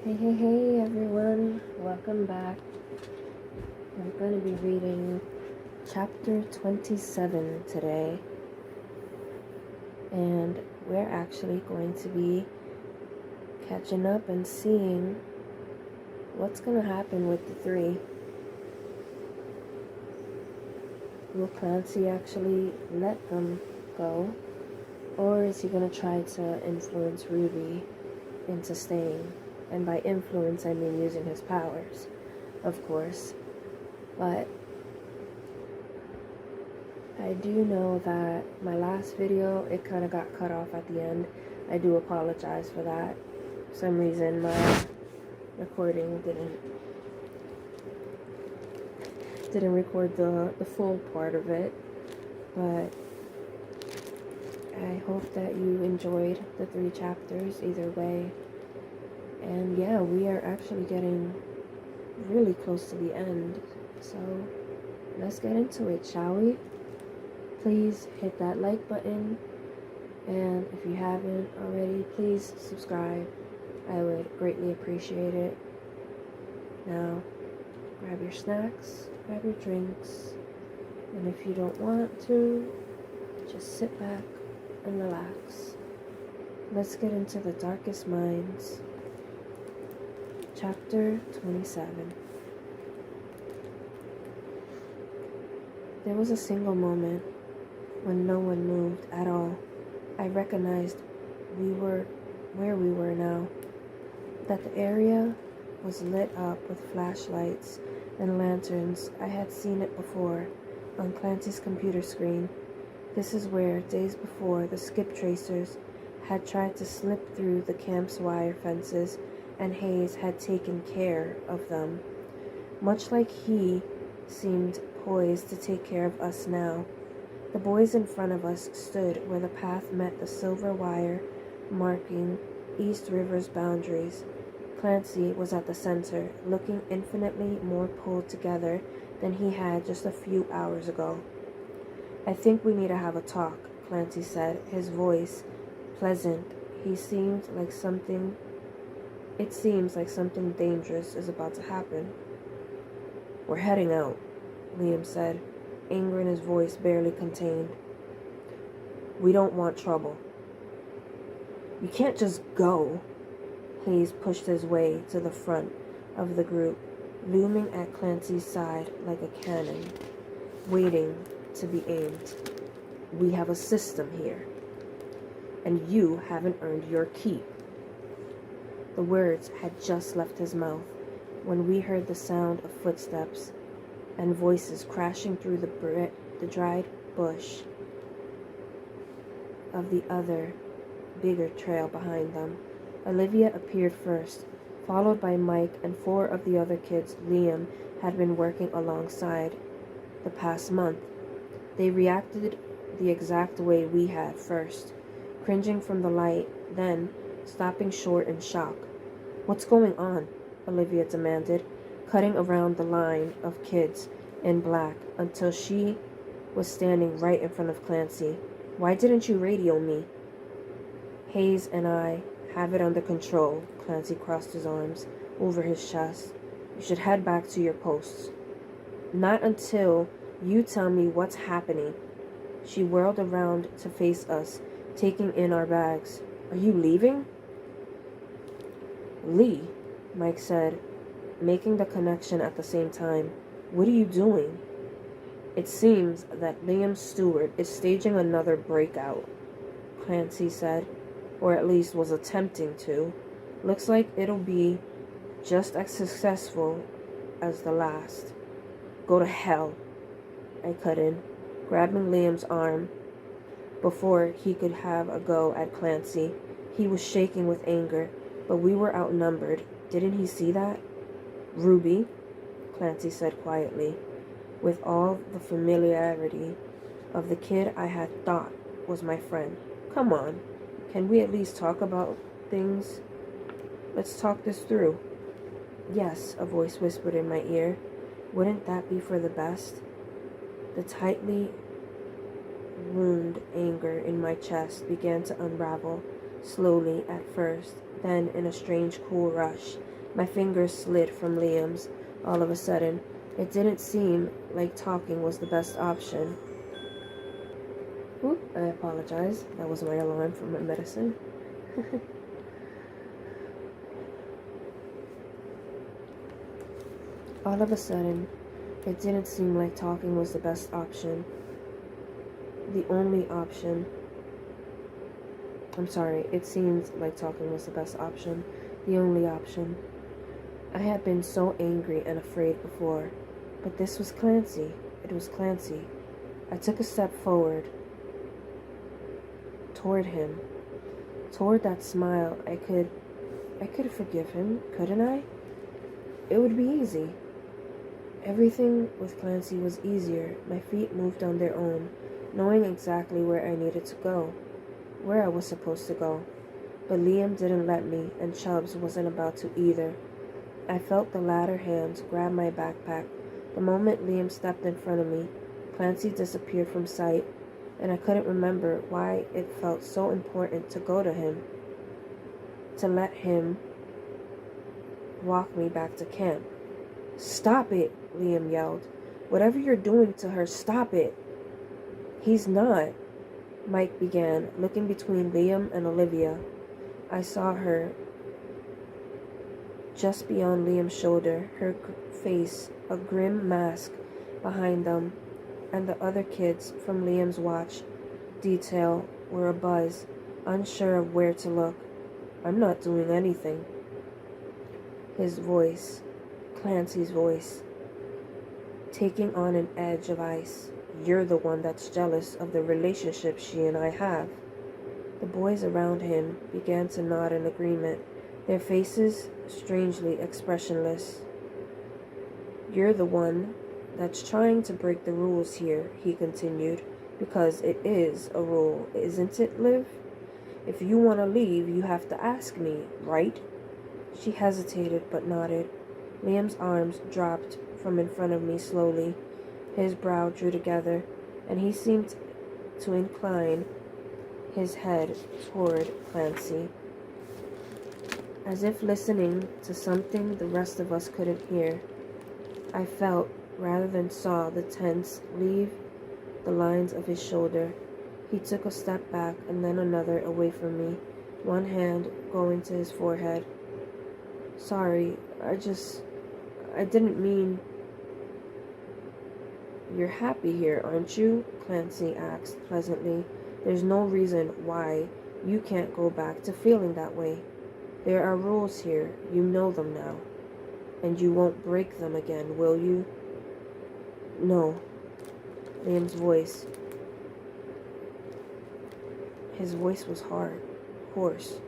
Hey everyone, welcome back. I'm going to be reading chapter 27 today, and we're actually going to be catching up and seeing what's going to happen with the three. Will Clancy actually let them go, or is he going to try to influence Ruby into staying? And by influence, I mean using his powers, of course. But I do know that my last video, it kind of got cut off at the end. I do apologize for that. For some reason, my recording didn't record the full part of it. But I hope that you enjoyed the 3 chapters either way. And yeah, we are actually getting really close to the end. So let's get into it, shall we? Please hit that like button, and if you haven't already, please subscribe. I would greatly appreciate it. Now, grab your snacks, grab your drinks, and if you don't want to, just sit back and relax. Let's get into the darkest minds. Chapter 27. There was a single moment when no one moved at all. I recognized we were where we were now, that the area was lit up with flashlights and lanterns. I had seen it before on Clancy's computer screen. This is where, days before, the skip tracers had tried to slip through the camp's wire fences, and Hayes had taken care of them. Much like he seemed poised to take care of us now. The boys in front of us stood where the path met the silver wire marking East River's boundaries. Clancy was at the center, looking infinitely more pulled together than he had just a few hours ago. "I think we need to have a talk," Clancy said, his voice pleasant. It seems like something dangerous is about to happen. "We're heading out," Liam said, anger in his voice barely contained. "We don't want trouble." "You can't just go." Hayes pushed his way to the front of the group, looming at Clancy's side like a cannon, waiting to be aimed. "We have a system here, and you haven't earned your keep." The words had just left his mouth when we heard the sound of footsteps and voices crashing through the dried bush of the other, bigger trail behind them. Olivia appeared first, followed by Mike and 4 of the other kids Liam had been working alongside the past month. They reacted the exact way we had first, cringing from the light, then stopping short in shock. "What's going on?" Olivia demanded, cutting around the line of kids in black until she was standing right in front of Clancy. "Why didn't you radio me?" "Hayes and I have it under control." Clancy crossed his arms over his chest. "You should head back to your posts." "Not until you tell me what's happening." She whirled around to face us, taking in our bags. "Are you leaving?" "Lee," Mike said, making the connection at the same time. "What are you doing?" "It seems that Liam Stewart is staging another breakout," Clancy said, or at least was attempting to. "Looks like it'll be just as successful as the last." "Go to hell," I cut in, grabbing Liam's arm before he could have a go at Clancy. He was shaking with anger, but we were outnumbered. Didn't he see that? "Ruby," Clancy said quietly, with all the familiarity of the kid I had thought was my friend. "Come on, can we at least talk about things? Let's talk this through." "Yes," a voice whispered in my ear. "Wouldn't that be for the best?" The tightly wound anger in my chest began to unravel, slowly at first, then in a strange cool rush. My fingers slid from Liam's. All of a sudden, it didn't seem like talking was the best option. Oop, I apologize. That was my alarm for my medicine. All of a sudden, it didn't seem like talking was the best option. The only option. I'm sorry, it seemed like talking was the best option. The only option. I had been so angry and afraid before, but this was Clancy. It was Clancy. I took a step forward. Toward him. Toward that smile. I could forgive him, couldn't I? It would be easy. Everything with Clancy was easier. My feet moved on their own, knowing exactly where I needed to go, where I was supposed to go. But Liam didn't let me, and Chubbs wasn't about to either. I felt the latter hands grab my backpack. The moment Liam stepped in front of me, Clancy disappeared from sight, and I couldn't remember why it felt so important to go to him, to let him walk me back to camp. "Stop it," Liam yelled. "Whatever you're doing to her, stop it." "He's not," Mike began, looking between Liam and Olivia. I saw her just beyond Liam's shoulder, her face a grim mask behind them, and the other kids from Liam's watch detail were abuzz, unsure of where to look. "I'm not doing anything." His voice, Clancy's voice, taking on an edge of ice. "You're the one that's jealous of the relationship she and I have." The boys around him began to nod in agreement, their faces strangely expressionless. "You're the one that's trying to break the rules here," he continued, "because it is a rule, isn't it, Liv? If you want to leave, you have to ask me, right?" She hesitated but nodded. Liam's arms dropped from in front of me slowly. His brow drew together, and he seemed to incline his head toward Clancy, as if listening to something the rest of us couldn't hear. I felt, rather than saw, the tense leave the lines of his shoulder. He took a step back and then another away from me, one hand going to his forehead. "Sorry, I didn't mean..." "You're happy here, aren't you?" Clancy asked pleasantly. "There's no reason why you can't go back to feeling that way. There are rules here, you know them now. And you won't break them again, will you?" "No." Liam's voice. His voice was hard, hoarse.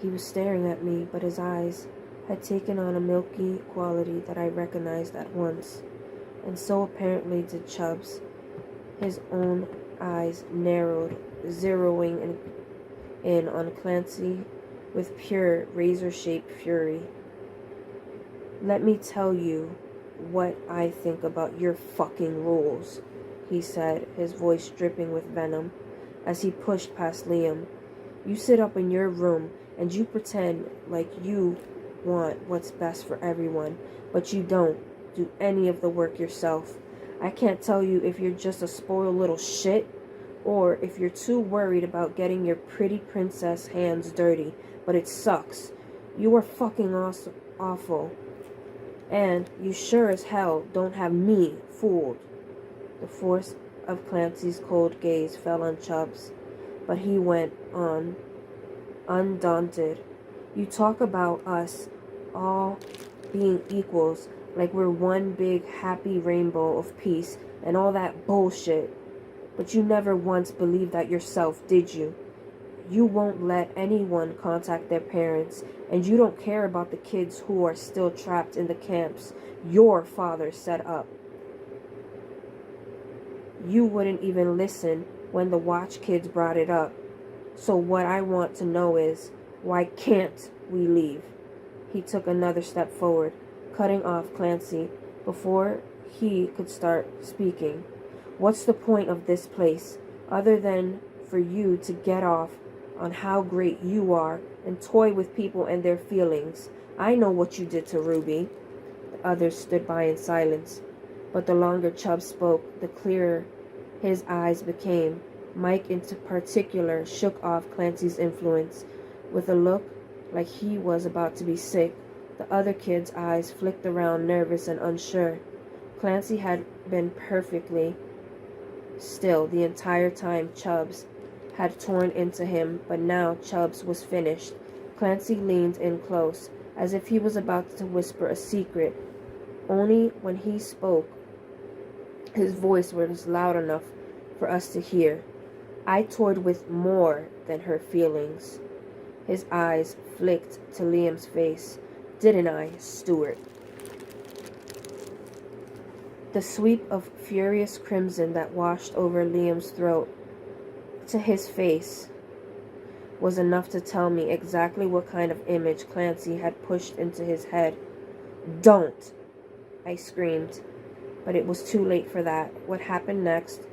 He was staring at me, but his eyes had taken on a milky quality that I recognized at once, and so apparently did Chubbs. His own eyes narrowed, zeroing in on Clancy with pure razor-shaped fury. "Let me tell you what I think about your fucking rules," he said, his voice dripping with venom, as he pushed past Liam. "You sit up in your room and you pretend like you want what's best for everyone, but you don't do any of the work yourself. I can't tell you if you're just a spoiled little shit or if you're too worried about getting your pretty princess hands dirty, but it sucks. You are fucking awful. And you sure as hell don't have me fooled." The force of Clancy's cold gaze fell on Chubbs, but he went on, undaunted. "You talk about us all being equals, like we're one big happy rainbow of peace and all that bullshit. But you never once believed that yourself, did you? You won't let anyone contact their parents, and you don't care about the kids who are still trapped in the camps your father set up. You wouldn't even listen when the watch kids brought it up. So what I want to know is, why can't we leave?" He took another step forward, cutting off Clancy before he could start speaking. "What's the point of this place, other than for you to get off on how great you are and toy with people and their feelings. I know what you did to Ruby." The others stood by in silence, but the longer Chubb spoke, the clearer his eyes became. Mike, in particular, shook off Clancy's influence. With a look like he was about to be sick, the other kid's eyes flicked around, nervous and unsure. Clancy had been perfectly still the entire time Chubbs had torn into him, but now Chubbs was finished. Clancy leaned in close, as if he was about to whisper a secret. Only when he spoke, his voice was loud enough for us to hear. "I toyed with more than her feelings." His eyes flicked to Liam's face. "Didn't I, Stuart?" The sweep of furious crimson that washed over Liam's throat to his face was enough to tell me exactly what kind of image Clancy had pushed into his head. "Don't!" I screamed, but it was too late for that. What happened next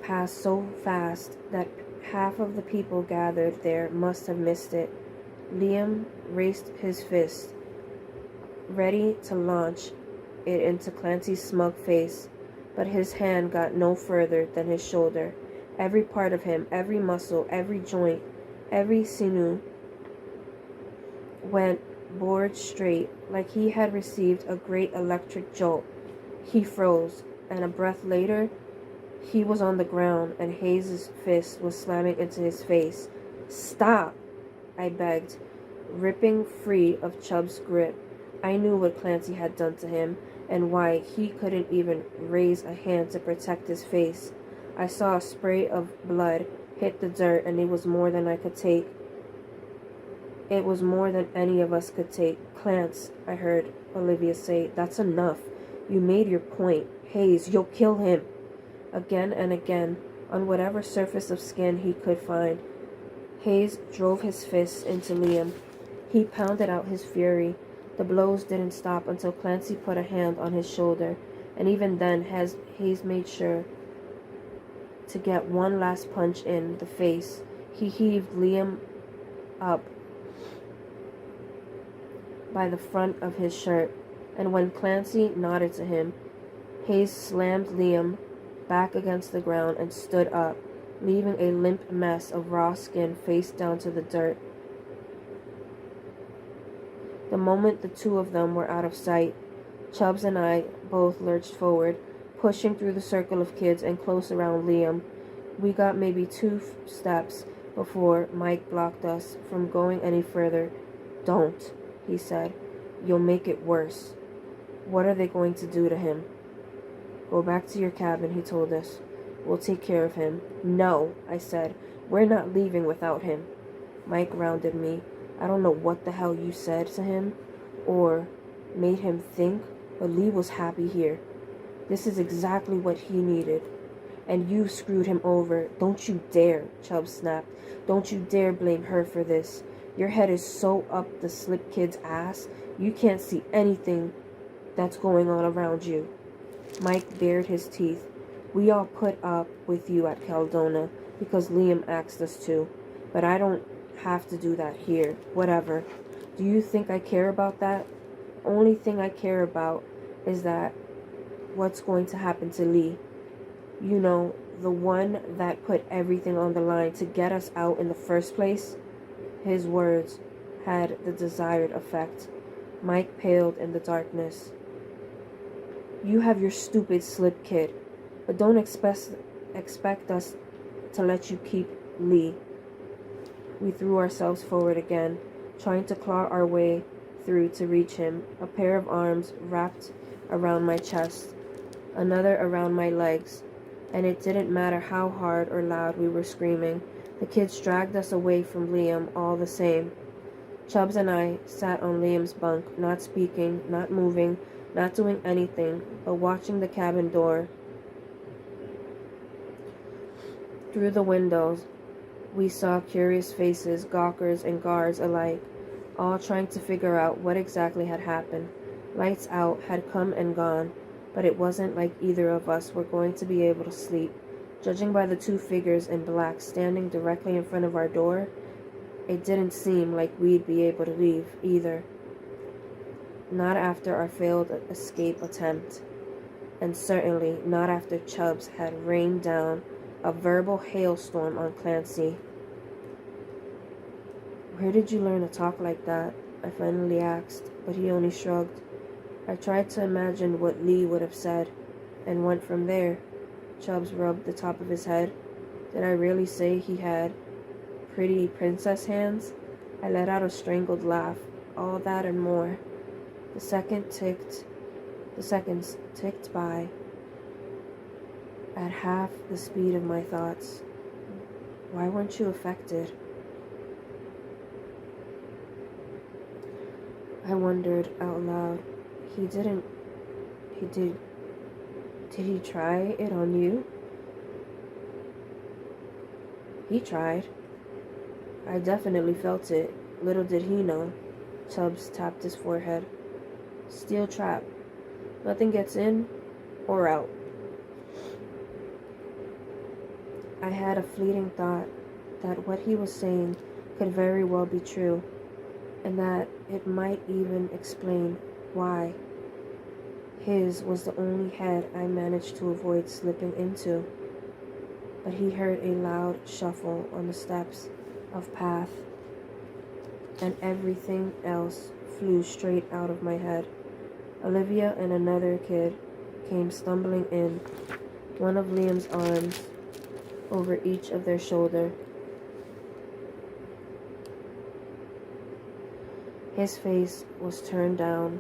passed so fast that half of the people gathered there must have missed it. Liam raised his fist, ready to launch it into Clancy's smug face, but his hand got no further than his shoulder. Every part of him, every muscle, every joint, every sinew went bored straight, like he had received a great electric jolt. He froze, and a breath later, he was on the ground, and Hayes' fist was slamming into his face. "Stop!" I begged, ripping free of Chubb's grip. I knew what Clancy had done to him, and why he couldn't even raise a hand to protect his face. I saw a spray of blood hit the dirt, and it was more than I could take. It was more than any of us could take. "Clance," I heard Olivia say, "that's enough. You made your point. Hayes, you'll kill him." Again and again, on whatever surface of skin he could find, Hayes drove his fists into Liam. He pounded out his fury. The blows didn't stop until Clancy put a hand on his shoulder, and even then Hayes made sure to get one last punch in the face. He heaved Liam up by the front of his shirt, and when Clancy nodded to him, Hayes slammed Liam back against the ground and stood up, leaving a limp mess of raw skin face down to the dirt. The moment the two of them were out of sight, Chubbs and I both lurched forward, pushing through the circle of kids and close around Liam. We got maybe 2 steps before Mike blocked us from going any further. "Don't," he said. "You'll make it worse." "What are they going to do to him?" "Go back to your cabin," he told us. "We'll take care of him." "No," I said. "We're not leaving without him." Mike rounded me. "I don't know what the hell you said to him or made him think, but Lee was happy here. This is exactly what he needed. And you screwed him over. Don't you dare," Chubb snapped. "Don't you dare blame her for this. Your head is so up the slip kid's ass, you can't see anything that's going on around you." Mike bared his teeth. "We all put up with you at Caldona because Liam asked us to, but I don't have to do that here. Whatever. Do you think I care about that? Only thing I care about is that what's going to happen to Lee. You know, the one that put everything on the line to get us out in the first place." His words had the desired effect. Mike paled in the darkness. "You have your stupid slip kid, but don't expect us to let you keep Lee." We threw ourselves forward again, trying to claw our way through to reach him. A pair of arms wrapped around my chest, another around my legs, and it didn't matter how hard or loud we were screaming. The kids dragged us away from Liam all the same. Chubbs and I sat on Liam's bunk, not speaking, not moving, not doing anything, but watching the cabin door. Through the windows, we saw curious faces, gawkers and guards alike, all trying to figure out what exactly had happened. Lights out had come and gone, but it wasn't like either of us were going to be able to sleep. Judging by the two figures in black standing directly in front of our door, it didn't seem like we'd be able to leave either. Not after our failed escape attempt, and certainly not after Chubbs had rained down a verbal hailstorm on Clancy. "Where did you learn to talk like that?" I finally asked, but he only shrugged. I tried to imagine what Lee would have said, and went from there. Chubbs rubbed the top of his head. Did I really say he had pretty princess hands? I let out a strangled laugh. All that and more. The seconds ticked by at half the speed of my thoughts. Why weren't you affected? I wondered out loud. Did he try it on you? He tried. I definitely felt it. Little did he know. Chubbs tapped his forehead. Steel trap. Nothing gets in or out. I had a fleeting thought that what he was saying could very well be true, and that it might even explain why his was the only head I managed to avoid slipping into. But he heard a loud shuffle on the steps of path, and everything else flew straight out of my head. Olivia and another kid came stumbling in, one of Liam's arms over each of their shoulder. His face was turned down,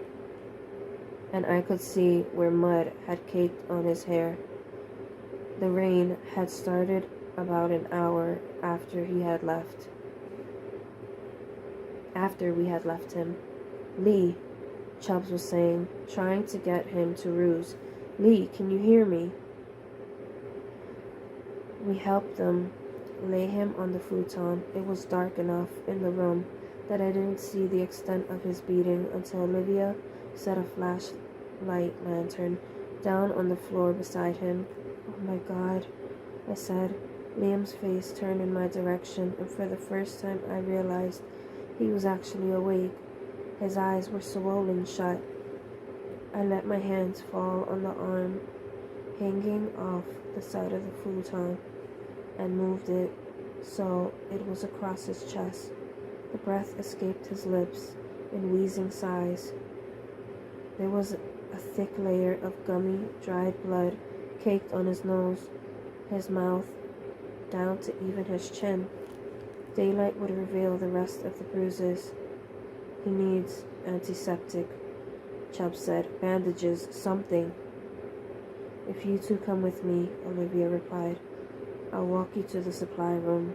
and I could see where mud had caked on his hair. The rain had started about an hour after we had left him. Lee, Chubbs was saying, trying to get him to ruse. Lee, can you hear me? We helped them lay him on the futon. It was dark enough in the room that I didn't see the extent of his beating until Olivia set a flashlight lantern down on the floor beside him. Oh my God, I said. Liam's face turned in my direction, and for the first time I realized he was actually awake. His eyes were swollen shut. I let my hands fall on the arm hanging off the side of the futon and moved it so it was across his chest. The breath escaped his lips in wheezing sighs. There was a thick layer of gummy, dried blood caked on his nose, his mouth, down to even his chin. Daylight would reveal the rest of the bruises. He needs antiseptic, Chubb said. Bandages, something. If you two come with me, Olivia replied, I'll walk you to the supply room.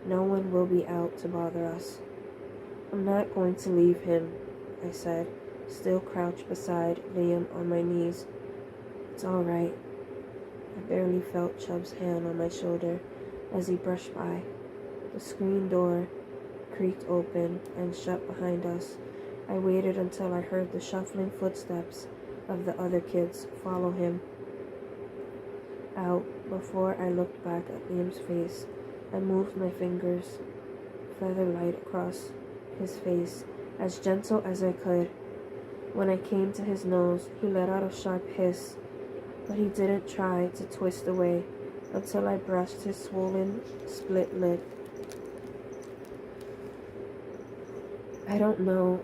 No one will be out to bother us. I'm not going to leave him, I said, still crouched beside Liam on my knees. It's all right. I barely felt Chubb's hand on my shoulder as he brushed by. The screen door creaked open and shut behind us. I waited until I heard the shuffling footsteps of the other kids follow him out before I looked back at Liam's face. I moved my fingers, featherlight across his face, as gentle as I could. When I came to his nose, he let out a sharp hiss, but he didn't try to twist away until I brushed his swollen, split lip. I don't know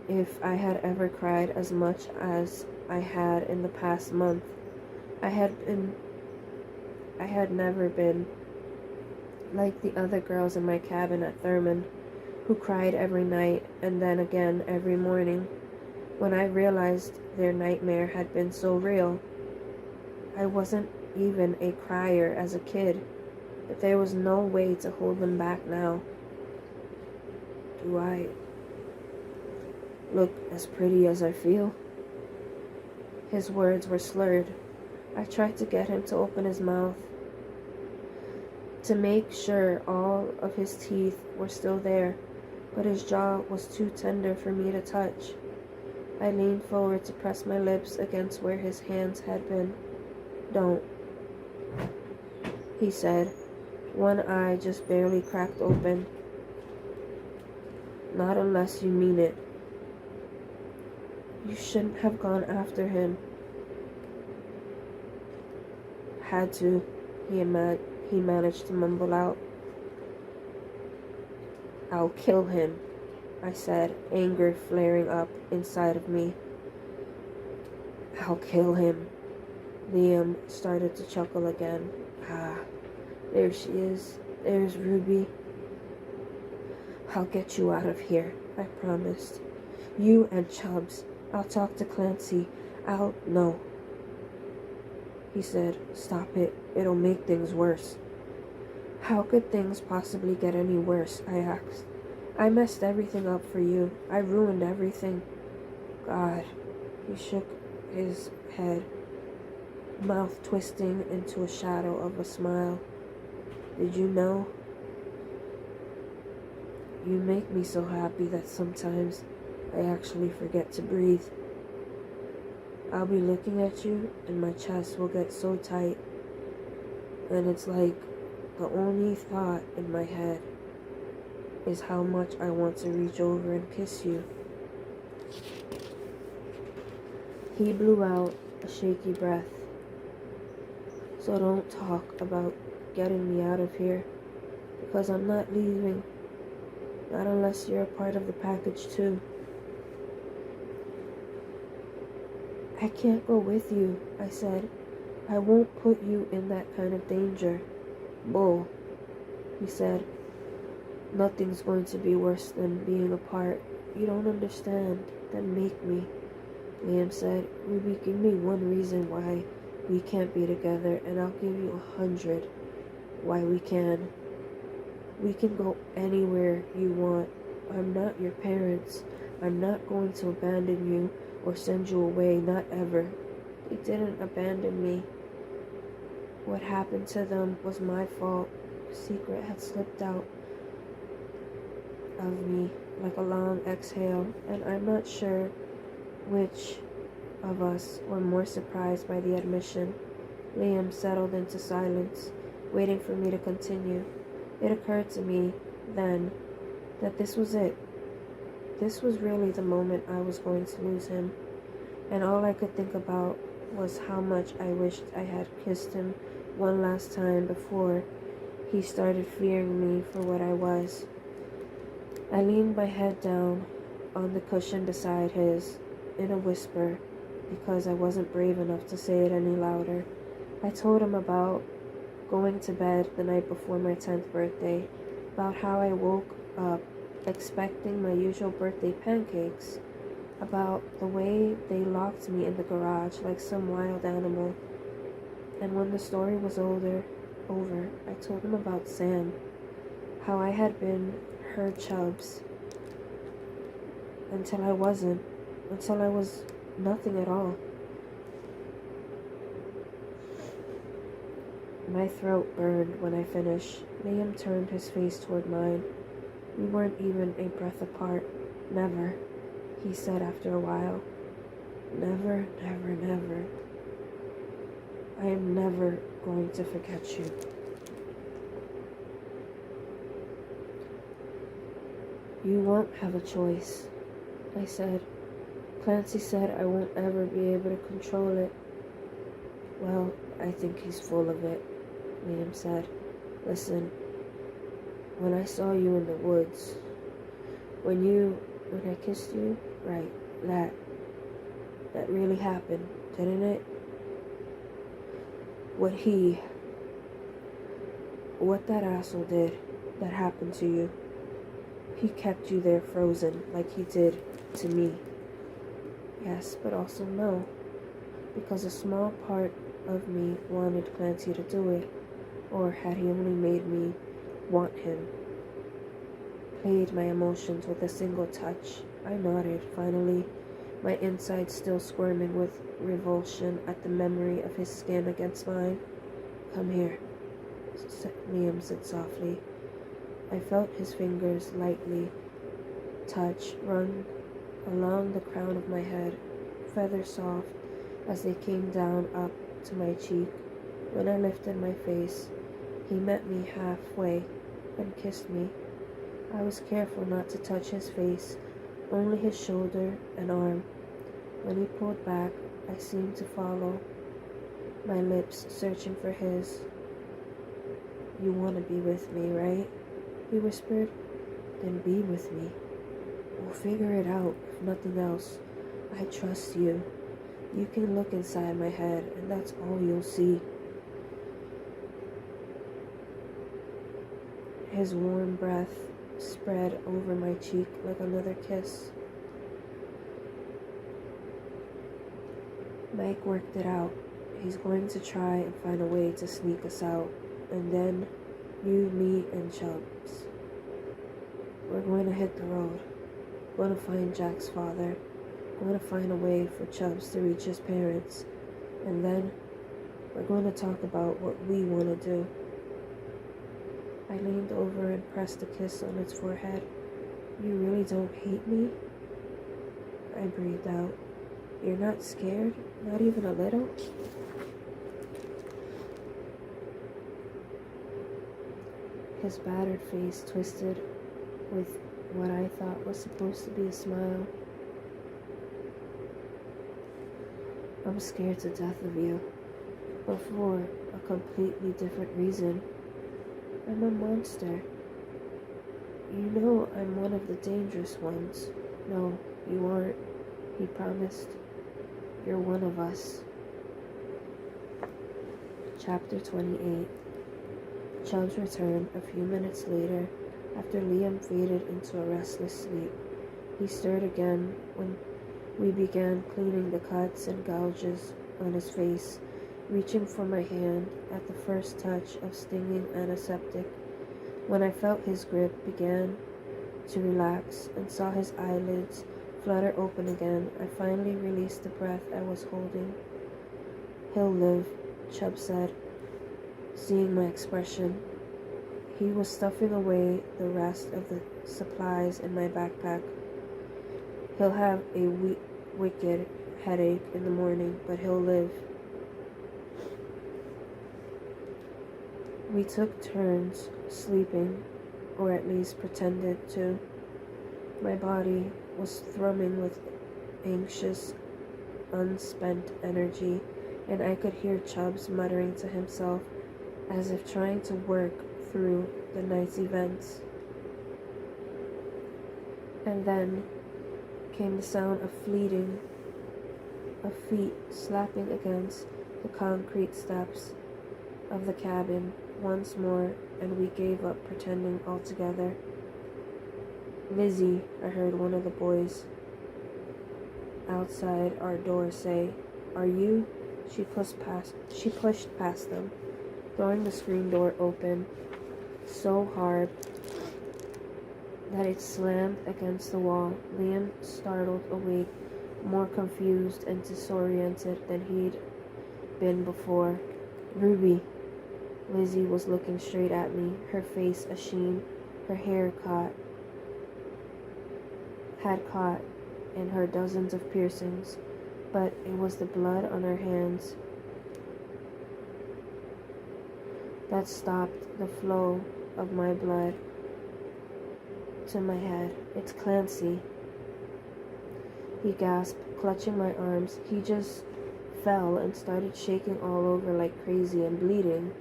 if I had ever cried as much as I had in the past month. I had never been like the other girls in my cabin at Thurman, who cried every night and then again every morning. When I realized their nightmare had been so real, I wasn't even a crier as a kid, but there was no way to hold them back now. Do I look as pretty as I feel? His words were slurred. I tried to get him to open his mouth, to make sure all of his teeth were still there, but his jaw was too tender for me to touch. I leaned forward to press my lips against where his hands had been. Don't. he said, one eye just barely cracked open. Not unless you mean it. You shouldn't have gone after him. Had to, he managed to mumble out. I'll kill him, I said, anger flaring up inside of me. I'll kill him. Liam started to chuckle again. Ah, there she is. There's Ruby. I'll get you out of here, I promised. You and Chubbs. I'll talk to Clancy. No. He said, stop it. It'll make things worse. How could things possibly get any worse? I asked. I messed everything up for you. I ruined everything. God. He shook his head, mouth twisting into a shadow of a smile. Did you know? You make me so happy that sometimes I actually forget to breathe. I'll be looking at you and my chest will get so tight, and it's like the only thought in my head is how much I want to reach over and kiss you. He blew out a shaky breath. So don't talk about getting me out of here, because I'm not leaving. Not unless you're a part of the package too. I can't go with you, I said. I won't put you in that kind of danger. Bull, he said. Nothing's going to be worse than being apart. You don't understand. Then make me. Liam said, Ruby, give me one reason why we can't be together, and I'll give you 100 why we can. We can go anywhere you want. I'm not your parents. I'm not going to abandon you or send you away, not ever. They didn't abandon me. What happened to them was my fault. The secret had slipped out of me like a long exhale, and I'm not sure which of us were more surprised by the admission. Liam settled into silence, waiting for me to continue. It occurred to me then that this was it. This was really the moment I was going to lose him, and all I could think about was how much I wished I had kissed him one last time before he started fearing me for what I was. I leaned my head down on the cushion beside his, in a whisper, because I wasn't brave enough to say it any louder. I told him about going to bed the night before my 10th birthday, about how I woke up expecting my usual birthday pancakes, about the way they locked me in the garage like some wild animal. And when the story was over, I told him about Sam, how I had been her Chubbs until I wasn't, until I was nothing at all. My throat burned when I finished. Liam turned his face toward mine. We weren't even a breath apart. Never, he said after a while. Never, never, never. I am never going to forget you. You won't have a choice, I said. Clancy said I won't ever be able to control it. Well, I think he's full of it, Liam said. Listen, when I saw you in the woods, when I kissed you, right, that really happened, didn't it? What that asshole did, that happened to you. He kept you there frozen like he did to me. Yes, but also no, because a small part of me wanted Clancy to do it, or had he only made me want him. Played my emotions with a single touch. I nodded, finally, my insides still squirming with revulsion at the memory of his skin against mine. Come here, Liam said softly. I felt his fingers lightly run along the crown of my head, feather soft as they came down up to my cheek. When I lifted my face, He met me halfway and kissed me. I was careful not to touch his face, only his shoulder and arm. When he pulled back, I seemed to follow, my lips searching for his. "You want to be with me, right?" he whispered. "Then be with me. We'll figure it out, if nothing else. I trust you. You can look inside my head, and that's all you'll see." His warm breath spread over my cheek like another kiss. Mike worked it out. He's going to try and find a way to sneak us out. And then, you, me, and Chubbs. We're going to hit the road. We're going to find Jack's father. We're going to find a way for Chubbs to reach his parents. And then, we're going to talk about what we want to do. I leaned over and pressed a kiss on its forehead. "You really don't hate me?" I breathed out. "You're not scared? Not even a little?" His battered face twisted with what I thought was supposed to be a smile. "I'm scared to death of you, but for a completely different reason. I'm a monster. You know I'm one of the dangerous ones." "No, you aren't," he promised. "You're one of us." Chapter 28. Chubbs returned a few minutes later after Liam faded into a restless sleep. He stirred again when we began cleaning the cuts and gouges on his face, reaching for my hand at the first touch of stinging antiseptic. When I felt his grip began to relax and saw his eyelids flutter open again, I finally released the breath I was holding. "He'll live," Chubbs said, seeing my expression. He was stuffing away the rest of the supplies in my backpack. "He'll have a wicked headache in the morning, but he'll live." We took turns sleeping, or at least pretended to. My body was thrumming with anxious, unspent energy, and I could hear Chubbs muttering to himself as if trying to work through the night's events. And then came the sound of feet slapping against the concrete steps of the cabin once more, and we gave up pretending altogether. "Lizzie," I heard one of the boys outside our door say. "Are you?" She pushed past them, throwing the screen door open so hard that it slammed against the wall. Liam startled awake, more confused and disoriented than he'd been before. "Ruby." Lizzie was looking straight at me, her face asheen, her hair had caught in her dozens of piercings, but it was the blood on her hands that stopped the flow of my blood to my head. "It's Clancy," he gasped, clutching my arms. "He just fell and started shaking all over like crazy and bleeding.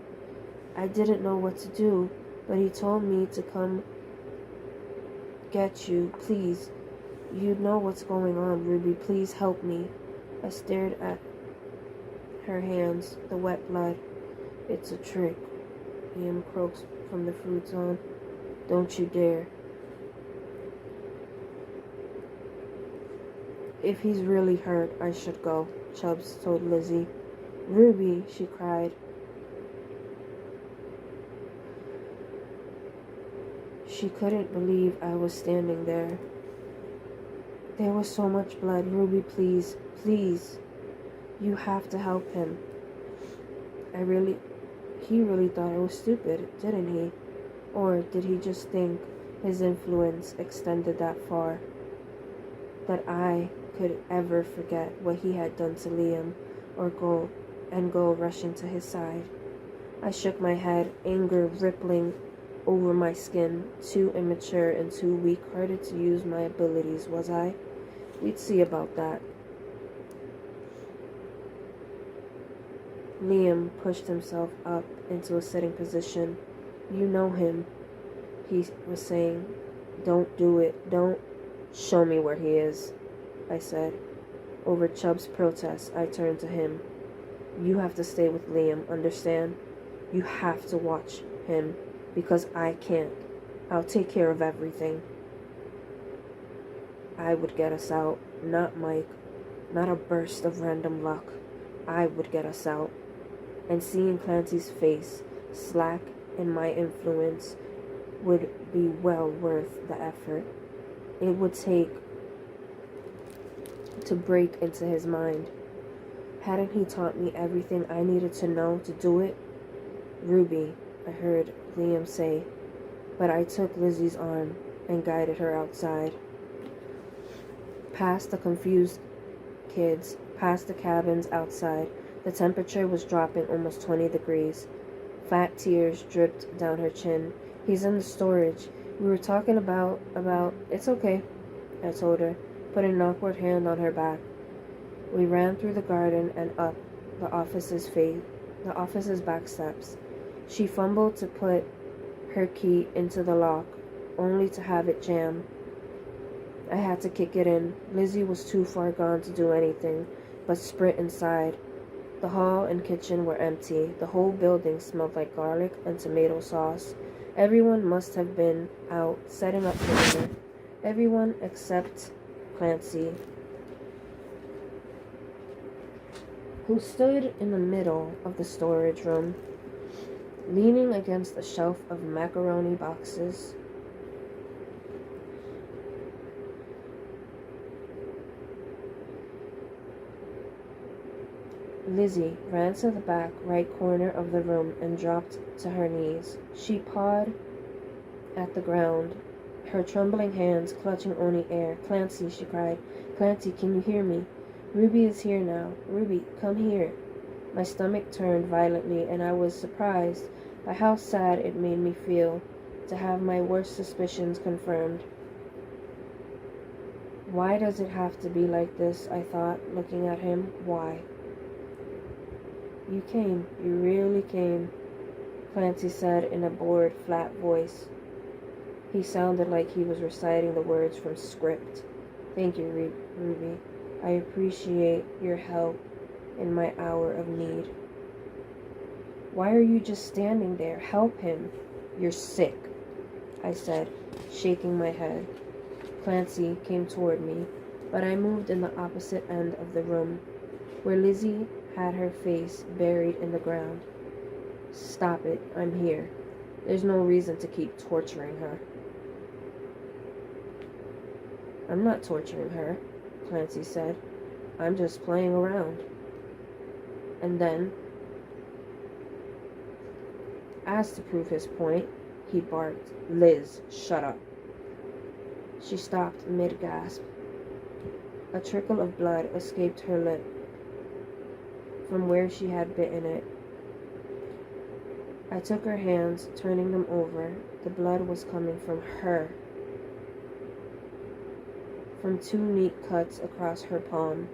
I didn't know what to do, but he told me to come get you. Please, you know what's going on, Ruby. Please help me." I stared at her hands, the wet blood. "It's a trick," Liam croaked from the food zone. "Don't you dare." "If he's really hurt, I should go," Chubbs told Lizzie. "Ruby," she cried. She couldn't believe I was standing there. There was so much blood. "Ruby, please, please. You have to help him." He really thought I was stupid, didn't he? Or did he just think his influence extended that far? That I could ever forget what he had done to Liam or go rushing to his side? I shook my head, anger rippling over my skin. Too immature and too weak-hearted to use my abilities, was I? We'd see about that. Liam pushed himself up into a sitting position. You know him, he was saying. Don't do it. Don't. Show me where he is, I said. Over Chubb's protest, I turned to him. You have to stay with Liam, understand? You have to watch him, because I can't. I'll take care of everything. I would get us out, not Mike, not a burst of random luck. I would get us out. And seeing Clancy's face slack in my influence would be well worth the effort it would take to break into his mind. Hadn't he taught me everything I needed to know to do it? Ruby, I heard Liam say, but I took Lizzie's arm and guided her outside. Past the confused kids, past the cabins outside. The temperature was dropping almost 20 degrees. Fat tears dripped down her chin. He's in the storage. We were talking about, it's okay, I told her, putting an awkward hand on her back. We ran through the garden and up the office's back steps. She fumbled to put her key into the lock, only to have it jam. I had to kick it in. Lizzie was too far gone to do anything but sprint inside. The hall and kitchen were empty. The whole building smelled like garlic and tomato sauce. Everyone must have been out setting up for dinner. Everyone except Clancy, who stood in the middle of the storage room, leaning against a shelf of macaroni boxes. Lizzie ran to the back right corner of the room and dropped to her knees. She pawed at the ground, her trembling hands clutching only air. Clancy, she cried. Clancy, can you hear me? Ruby is here now. Ruby, come here. My stomach turned violently, and I was surprised by how sad it made me feel to have my worst suspicions confirmed. Why does it have to be like this? I thought, looking at him. Why? You came. You really came, Clancy said in a bored, flat voice. He sounded like he was reciting the words from script. Thank you, Ruby. I appreciate your help in my hour of need. Why are you just standing there? Help him. You're sick, I said, shaking my head. Clancy came toward me, but I moved in the opposite end of the room, where Lizzie had her face buried in the ground. Stop it, I'm here. There's no reason to keep torturing her. I'm not torturing her, Clancy said. I'm just playing around. And then, as to prove his point, he barked, Liz, shut up. She stopped mid-gasp. A trickle of blood escaped her lip from where she had bitten it. I took her hands, turning them over. The blood was coming from her, from 2 neat cuts across her palm.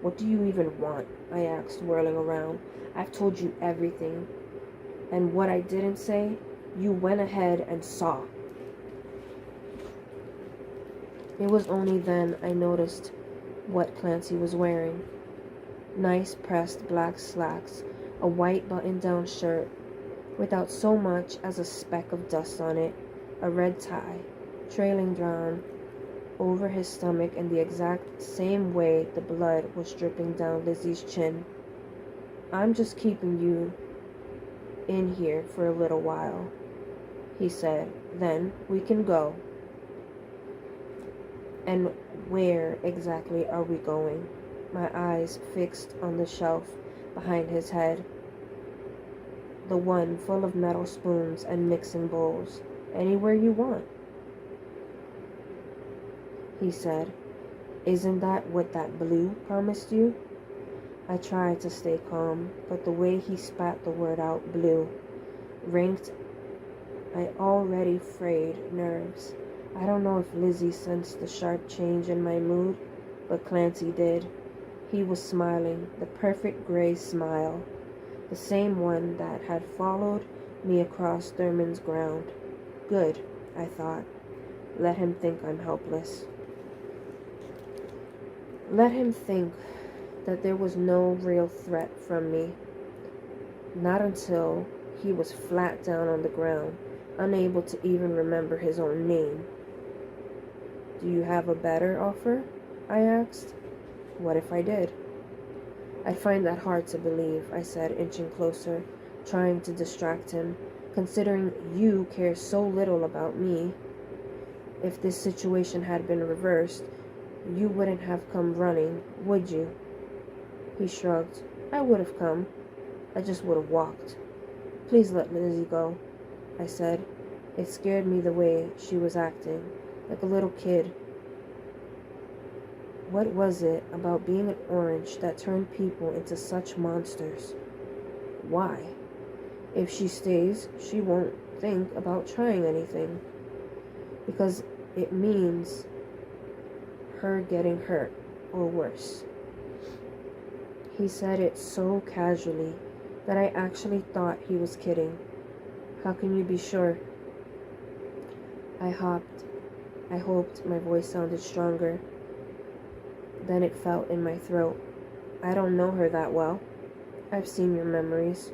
What do you even want? I asked, whirling around. I've told you everything. And what I didn't say, you went ahead and saw. It was only then I noticed what Clancy was wearing. Nice pressed black slacks, a white button-down shirt without so much as a speck of dust on it, a red tie trailing down over his stomach in the exact same way the blood was dripping down Lizzie's chin. I'm just keeping you in here for a little while, he said. Then we can go. And where exactly are we going? My eyes fixed on the shelf behind his head, the one full of metal spoons and mixing bowls. Anywhere you want, he said. Isn't that what that blue promised you? I tried to stay calm, but the way he spat the word out blew, ranked my already frayed nerves. I don't know if Lizzie sensed the sharp change in my mood, but Clancy did. He was smiling, the perfect gray smile, the same one that had followed me across Thurman's ground. Good, I thought. Let him think I'm helpless. Let him think that there was no real threat from me. Not until he was flat down on the ground, unable to even remember his own name. Do you have a better offer? I asked. What if I did? I find that hard to believe, I said, inching closer, trying to distract him, considering you care so little about me. If this situation had been reversed, you wouldn't have come running, would you? He shrugged. I would have come. I just would have walked. Please let Lizzie go, I said. It scared me the way she was acting, like a little kid. What was it about being an orange that turned people into such monsters? Why? If she stays, she won't think about trying anything. Because it means her getting hurt, or worse. He said it so casually that I actually thought he was kidding. How can you be sure? I hoped my voice sounded stronger than it felt in my throat. I don't know her that well. I've seen your memories.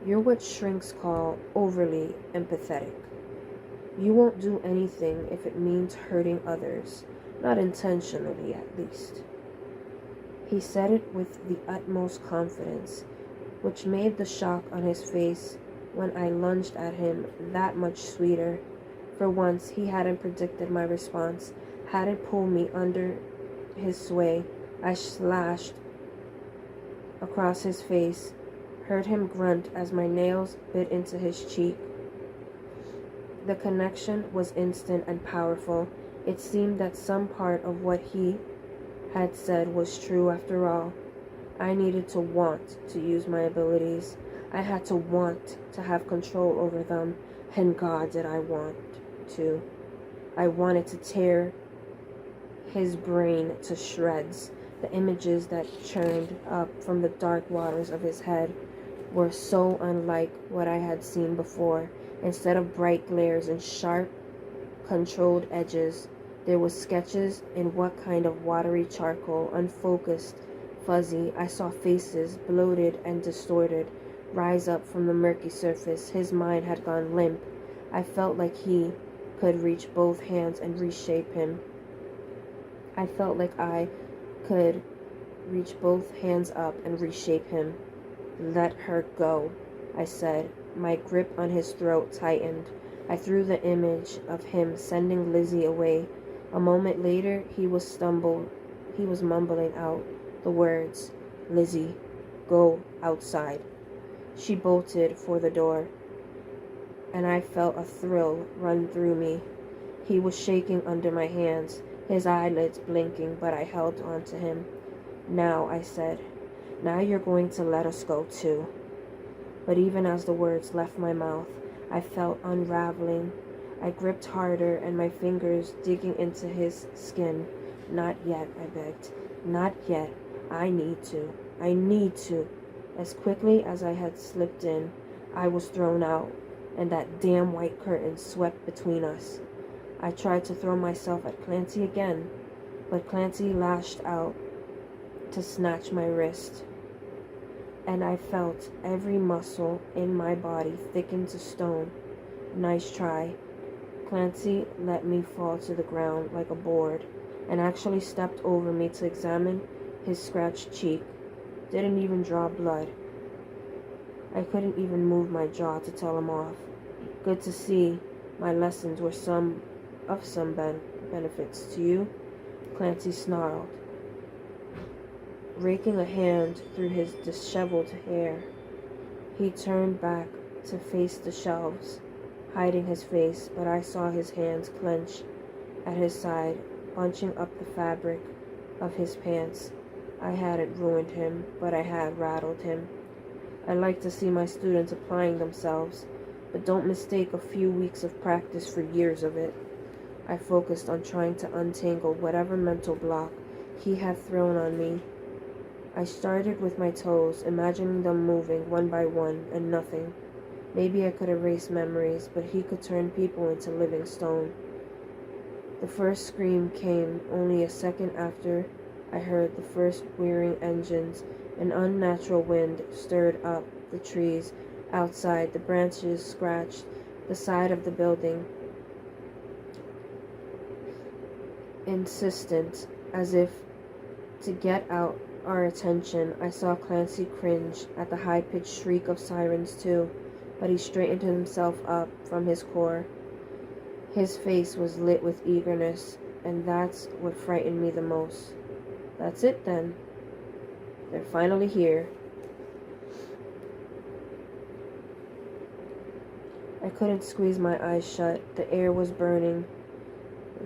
You're what shrinks call overly empathetic. You won't do anything if it means hurting others, not intentionally at least. He said it with the utmost confidence, which made the shock on his face when I lunged at him that much sweeter. For once, he hadn't predicted my response, hadn't pulled me under his sway. I slashed across his face, heard him grunt as my nails bit into his cheek. The connection was instant and powerful. It seemed that some part of what he had said was true after all. I needed to want to use my abilities. I had to want to have control over them, and God did I want to. I wanted to tear his brain to shreds. The images that churned up from the dark waters of his head were so unlike what I had seen before. Instead of bright glares and sharp, controlled edges, there was sketches in what kind of watery charcoal, unfocused, fuzzy. I saw faces, bloated and distorted, rise up from the murky surface. His mind had gone limp. I felt like he could reach both hands and reshape him. I felt like I could reach both hands up and reshape him. Let her go, I said. My grip on his throat tightened. I threw the image of him sending Lizzie away. A moment later, he was mumbling out the words, Lizzie, go outside. She bolted for the door, and I felt a thrill run through me. He was shaking under my hands, his eyelids blinking, but I held on to him. Now, I said, now you're going to let us go too. But even as the words left my mouth, I felt unraveling. I gripped harder and my fingers digging into his skin. Not yet, I begged. Not yet. I need to. I need to. As quickly as I had slipped in, I was thrown out, and that damn white curtain swept between us. I tried to throw myself at Clancy again, but Clancy lashed out to snatch my wrist, and I felt every muscle in my body thicken to stone. Nice try. Clancy let me fall to the ground like a board, and actually stepped over me to examine his scratched cheek. Didn't even draw blood. I couldn't even move my jaw to tell him off. Good to see my lessons were some benefits to you, Clancy snarled, raking a hand through his disheveled hair. He turned back to face the shelves, hiding his face, but I saw his hands clench at his side, bunching up the fabric of his pants. I hadn't ruined him, but I had rattled him. I like to see my students applying themselves, but don't mistake a few weeks of practice for years of it. I focused on trying to untangle whatever mental block he had thrown on me. I started with my toes, imagining them moving one by one, and nothing. Maybe I could erase memories, but he could turn people into living stone. The first scream came only a second after I heard the first whirring engines. An unnatural wind stirred up the trees outside. The branches scratched the side of the building, insistent, as if to get out our attention. I saw Clancy cringe at the high-pitched shriek of sirens too, but he straightened himself up from his core. His face was lit with eagerness, and that's what frightened me the most. That's it then. They're finally here. I couldn't squeeze my eyes shut. The air was burning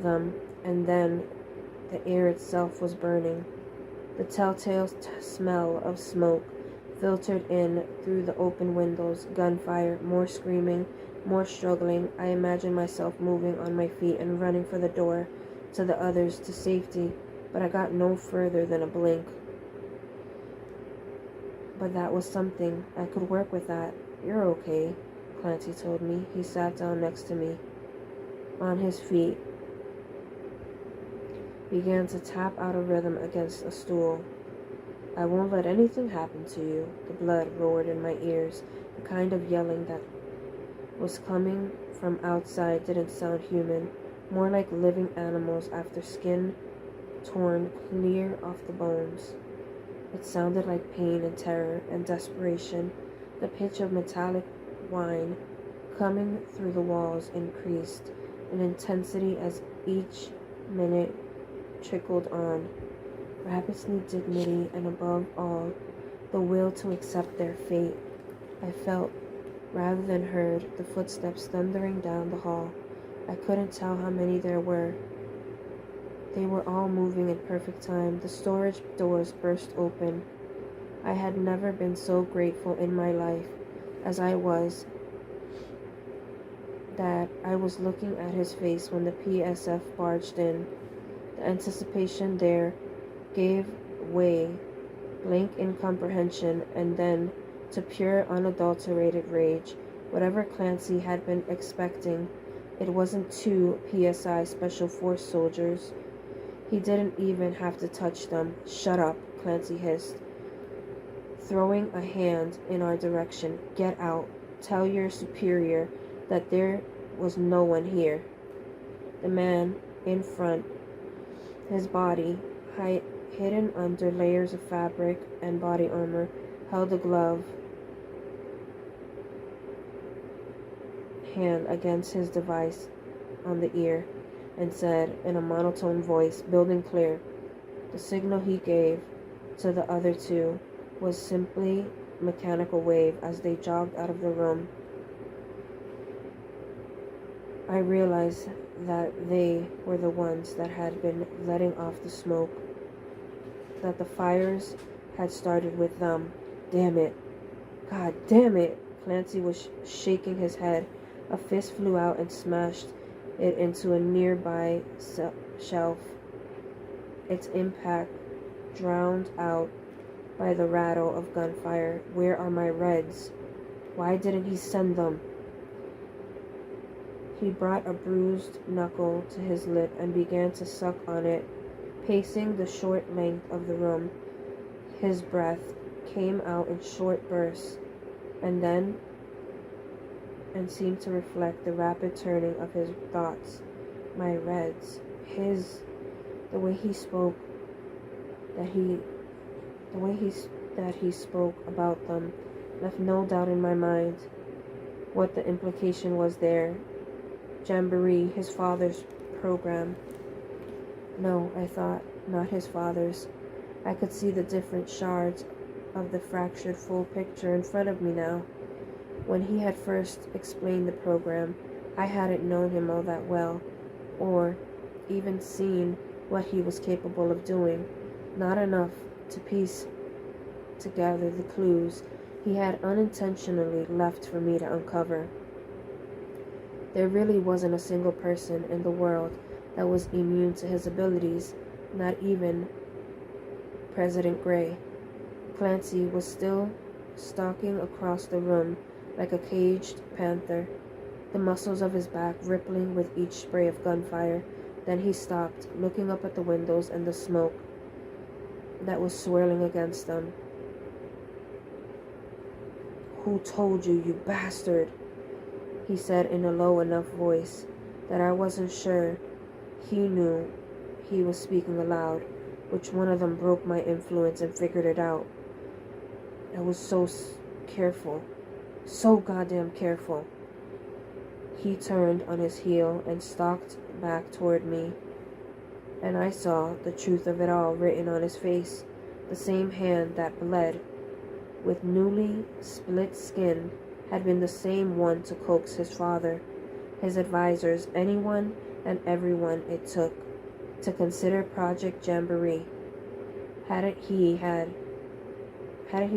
them, and then the air itself was burning. The telltale smell of smoke filtered in through the open windows. Gunfire, more screaming, more struggling. I imagined myself moving on my feet and running for the door to the others to safety, but I got no further than a blink. But that was something. I could work with that. You're okay, Clancy told me. He sat down next to me, on his feet, began to tap out a rhythm against a stool. I won't let anything happen to you. The blood roared in my ears. The kind of yelling that was coming from outside didn't sound human, more like living animals after skin torn clear off the bones. It sounded like pain and terror and desperation. The pitch of metallic whine coming through the walls increased in intensity as each minute trickled on. Rabbits need dignity, and above all, the will to accept their fate. I felt, rather than heard, the footsteps thundering down the hall. I couldn't tell how many there were. They were all moving in perfect time. The storage doors burst open. I had never been so grateful in my life as I was that I was looking at his face when the PSF barged in. The anticipation there gave way, blank incomprehension, and then to pure unadulterated rage. Whatever Clancy had been expecting, it wasn't two PSI Special Force soldiers. He didn't even have to touch them. Shut up, Clancy hissed, throwing a hand in our direction. Get out. Tell your superior that there was no one here. The man in front, his body hidden under layers of fabric and body armor, held a glove hand against his device on the ear and said in a monotone voice, building clear, the signal he gave to the other two was simply mechanical wave as they jogged out of the room. I realized that they were the ones that had been letting off the smoke, that the fires had started with them. Damn it. God damn it. Clancy was shaking his head. A fist flew out and smashed it into a nearby shelf, its impact drowned out by the rattle of gunfire. Where are my reds? Why didn't he send them? He brought a bruised knuckle to his lip and began to suck on it, pacing the short length of the room. His breath came out in short bursts, and seemed to reflect the rapid turning of his thoughts. My reds. The way he spoke about them left no doubt in my mind what the implication was there. Jamboree, his father's program. No, I thought, not his father's. I could see the different shards of the fractured full picture in front of me now. When he had first explained the program, I hadn't known him all that well, or even seen what he was capable of doing. Not enough to piece together the clues he had unintentionally left for me to uncover. There really wasn't a single person in the world that was immune to his abilities, not even President Gray. Clancy was still stalking across the room like a caged panther, the muscles of his back rippling with each spray of gunfire. Then he stopped, looking up at the windows and the smoke that was swirling against them. "Who told you, you bastard?" he said in a low enough voice that I wasn't sure he knew he was speaking aloud. Which one of them broke my influence and figured it out? I was so careful, so goddamn careful. He turned on his heel and stalked back toward me, and I saw the truth of it all written on his face. The same hand that bled with newly split skin had been the same one to coax his father, his advisors, anyone and everyone it took to consider Project Jamboree. Hadn't he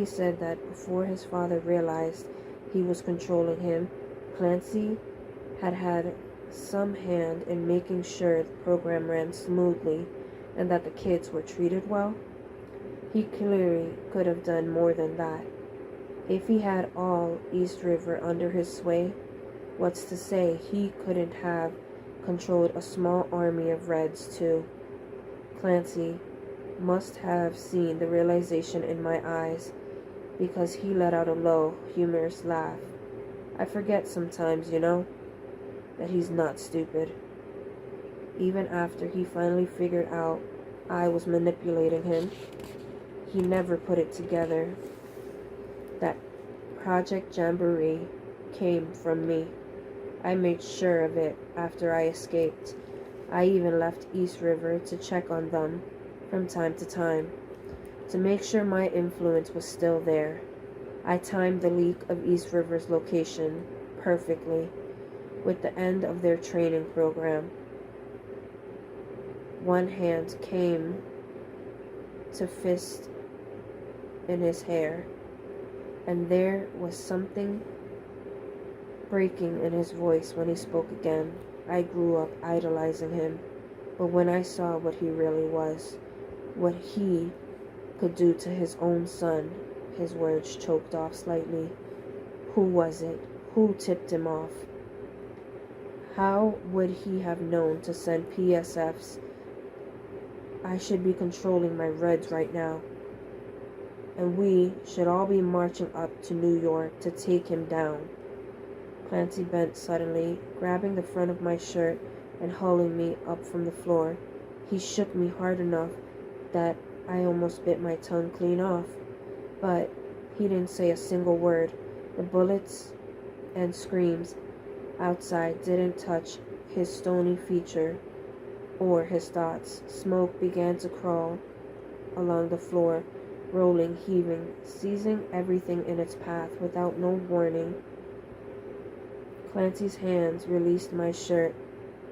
said that before his father realized he was controlling him, Clancy had some hand in making sure the program ran smoothly and that the kids were treated well? He clearly could have done more than that. If he had all East River under his sway, what's to say he couldn't have controlled a small army of Reds too? Clancy must have seen the realization in my eyes, because he let out a low, humorous laugh. I forget sometimes, that he's not stupid. Even after he finally figured out I was manipulating him, he never put it together that Project Jamboree came from me. I made sure of it after I escaped. I even left East River to check on them from time to time, to make sure my influence was still there. I timed the leak of East River's location perfectly with the end of their training program. One hand came to fist in his hair, and there was something breaking in his voice when he spoke again. I grew up idolizing him, but when I saw what he really was, what he could do to his own son, his words choked off slightly. Who was it? Who tipped him off? How would he have known to send PSFs? I should be controlling my Reds right now, and we should all be marching up to New York to take him down. Clancy bent suddenly, grabbing the front of my shirt and hauling me up from the floor. He shook me hard enough that I almost bit my tongue clean off, but he didn't say a single word. The bullets and screams outside didn't touch his stony feature or his thoughts. Smoke began to crawl along the floor, rolling, heaving, seizing everything in its path without no warning. Clancy's hands released my shirt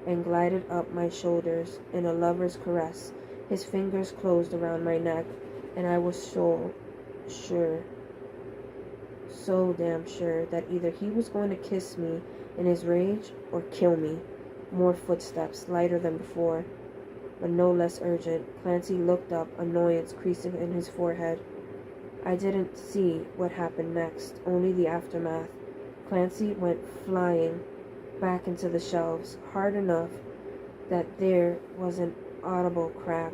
and glided up my shoulders in a lover's caress. His fingers closed around my neck, and I was so damn sure that either he was going to kiss me in his rage or kill me. More footsteps, lighter than before, but no less urgent. Clancy looked up, annoyance creasing in his forehead. I didn't see what happened next, only the aftermath. Clancy went flying back into the shelves, hard enough that there was an audible crack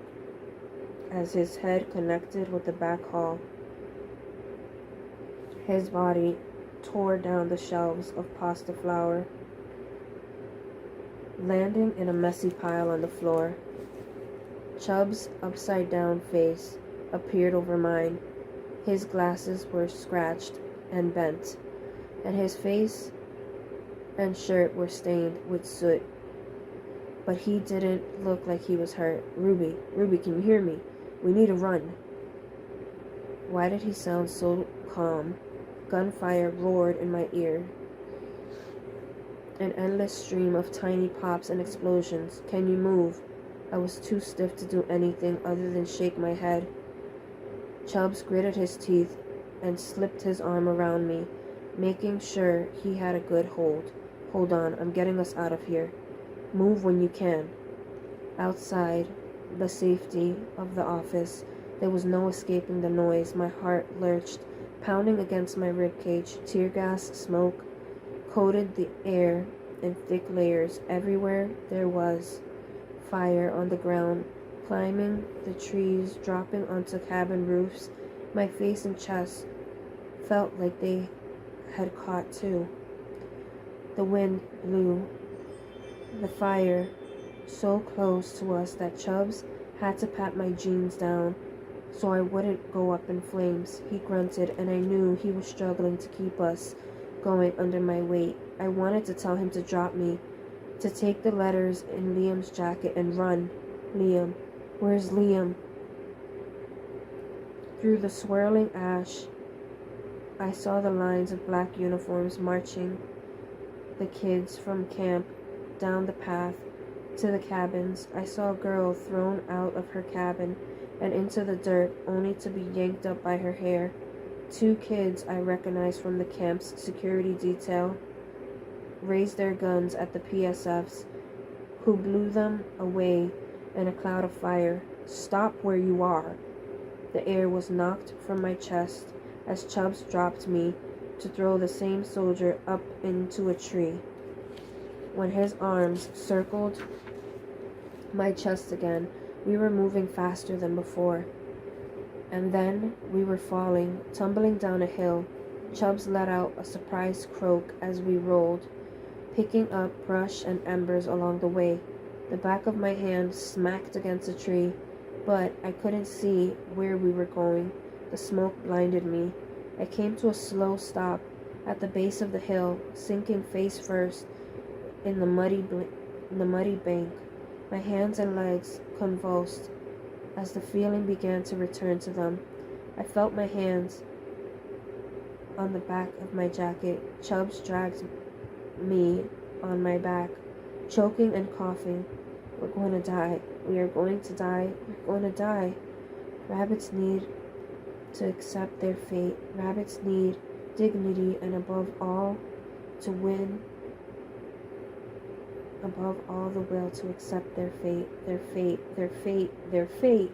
as his head connected with the back hall. His body tore down the shelves of pasta flour, landing in a messy pile on the floor. Chubb's upside-down face appeared over mine. His glasses were scratched and bent, and his face and shirt were stained with soot. But he didn't look like he was hurt. Ruby, can you hear me? We need to run." Why did he sound so calm? Gunfire roared in my ear. An endless stream of tiny pops and explosions. "Can you move?" I was too stiff to do anything other than shake my head. Chubbs gritted his teeth and slipped his arm around me, making sure he had a good hold. Hold on, I'm getting us out of here. Move when you can. Outside the safety of the office, there was no escaping the noise. My heart lurched, pounding against my ribcage. Tear gas smoke coated the air in thick layers. Everywhere there was fire on the ground, climbing the trees, dropping onto cabin roofs. My face and chest felt like they had caught too. The wind blew the fire so close to us that Chubbs had to pat my jeans down so I wouldn't go up in flames. He grunted, and I knew he was struggling to keep us going under my weight. I wanted to tell him to drop me, to take the letters in Liam's jacket and run. Liam. Where's Liam? Through the swirling ash, I saw the lines of black uniforms marching the kids from camp down the path to the cabins. I saw a girl thrown out of her cabin and into the dirt, only to be yanked up by her hair. 2 kids I recognized from the camp's security detail raised their guns at the PSFs, who blew them away in a cloud of fire. Stop where you are. The air was knocked from my chest as Chubbs dropped me to throw the same soldier up into a tree. When his arms circled my chest again, we were moving faster than before. And then we were falling, tumbling down a hill. Chubbs let out a surprised croak as we rolled, picking up brush and embers along the way. The back of my hand smacked against a tree, but I couldn't see where we were going. The smoke blinded me. I came to a slow stop at the base of the hill, sinking face first in the muddy bank. My hands and legs convulsed as the feeling began to return to them. I felt my hands on the back of my jacket. Chubbs dragged me on my back, choking and coughing. We're going to die. We are going to die. We're going to die. Rabbits need to accept their fate. Rabbits need dignity, and above all, to win. Above all, the will to accept their fate, their fate, their fate, their fate.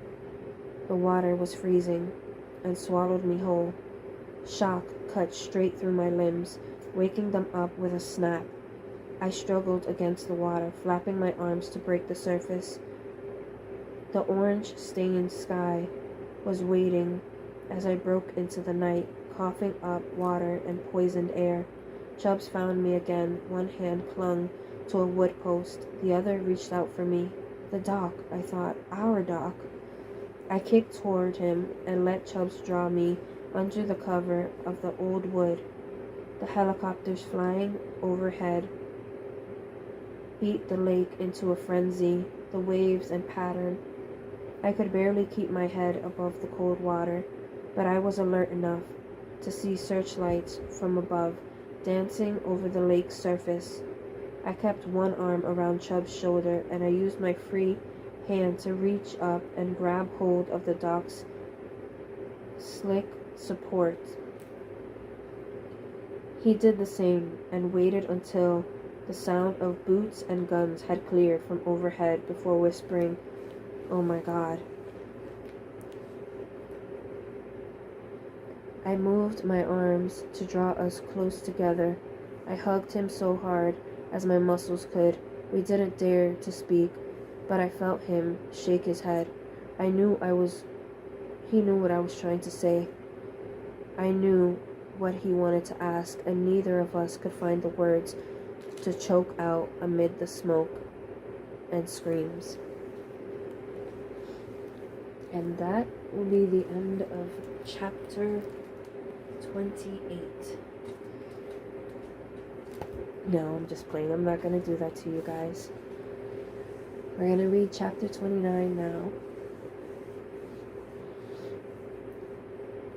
The water was freezing and swallowed me whole. Shock cut straight through my limbs, waking them up with a snap. I struggled against the water, flapping my arms to break the surface. The orange-stained sky was waiting as I broke into the night, coughing up water and poisoned air. Chubbs found me again. One hand clung to a wood post. The other reached out for me. The dock, I thought. Our dock. I kicked toward him and let Chubbs draw me under the cover of the old wood. The helicopters flying overhead beat the lake into a frenzy, the waves and pattern. I could barely keep my head above the cold water, but I was alert enough to see searchlights from above dancing over the lake's surface. I kept one arm around Chubb's shoulder, and I used my free hand to reach up and grab hold of the dock's slick support. He did the same and waited until the sound of boots and guns had cleared from overhead before whispering, "Oh my God." I moved my arms to draw us close together. I hugged him so hard as my muscles could. We didn't dare to speak, but I felt him shake his head. He knew what I was trying to say. I knew what he wanted to ask, and neither of us could find the words to choke out amid the smoke and screams. And that will be the end of chapter 28. No, I'm just playing. I'm not going to do that to you guys. We're going to read chapter 29 now.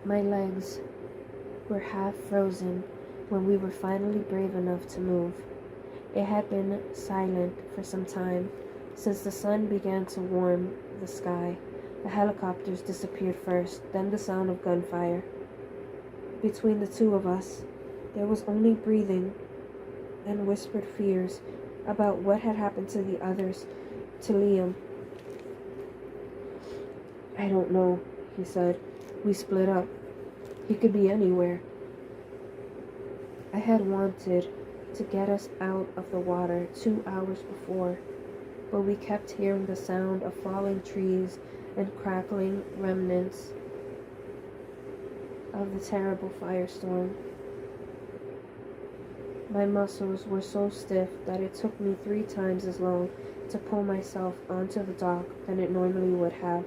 My legs were half frozen when we were finally brave enough to move. It had been silent for some time, since the sun began to warm the sky. The helicopters disappeared first, then the sound of gunfire. Between the two of us, there was only breathing and whispered fears about what had happened to the others, to Liam. "I don't know," he said. "We split up. He could be anywhere." I had wanted to get us out of the water 2 hours before, but we kept hearing the sound of falling trees and crackling remnants of the terrible firestorm. My muscles were so stiff that it took me 3 times as long to pull myself onto the dock than it normally would have.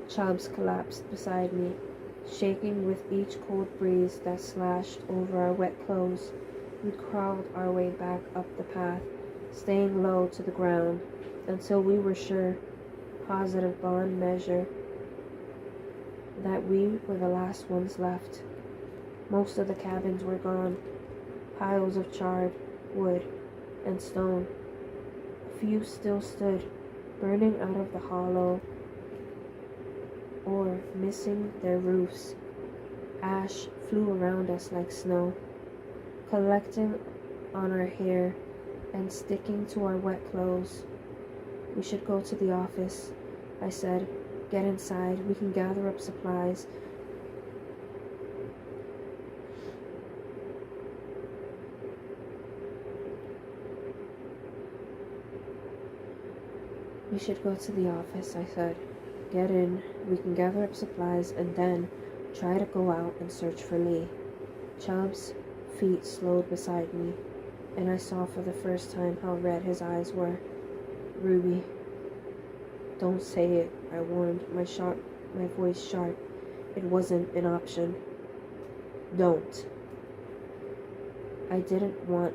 Chubbs collapsed beside me, shaking with each cold breeze that slashed over our wet clothes. We crawled our way back up the path, staying low to the ground until we were sure, positive bond measure, that we were the last ones left. Most of the cabins were gone. Piles of charred wood and stone. A few still stood, burning out of the hollow or missing their roofs. Ash flew around us like snow, collecting on our hair and sticking to our wet clothes. "We should go to the office," I said. "Get inside. We can gather up supplies." "We should go to the office," I said. "Get in. We can gather up supplies and then try to go out and search for Lee." Chubb's feet slowed beside me, and I saw for the first time how red his eyes were. "Ruby." "Don't say it," I warned, my voice sharp. It wasn't an option. "Don't." I didn't want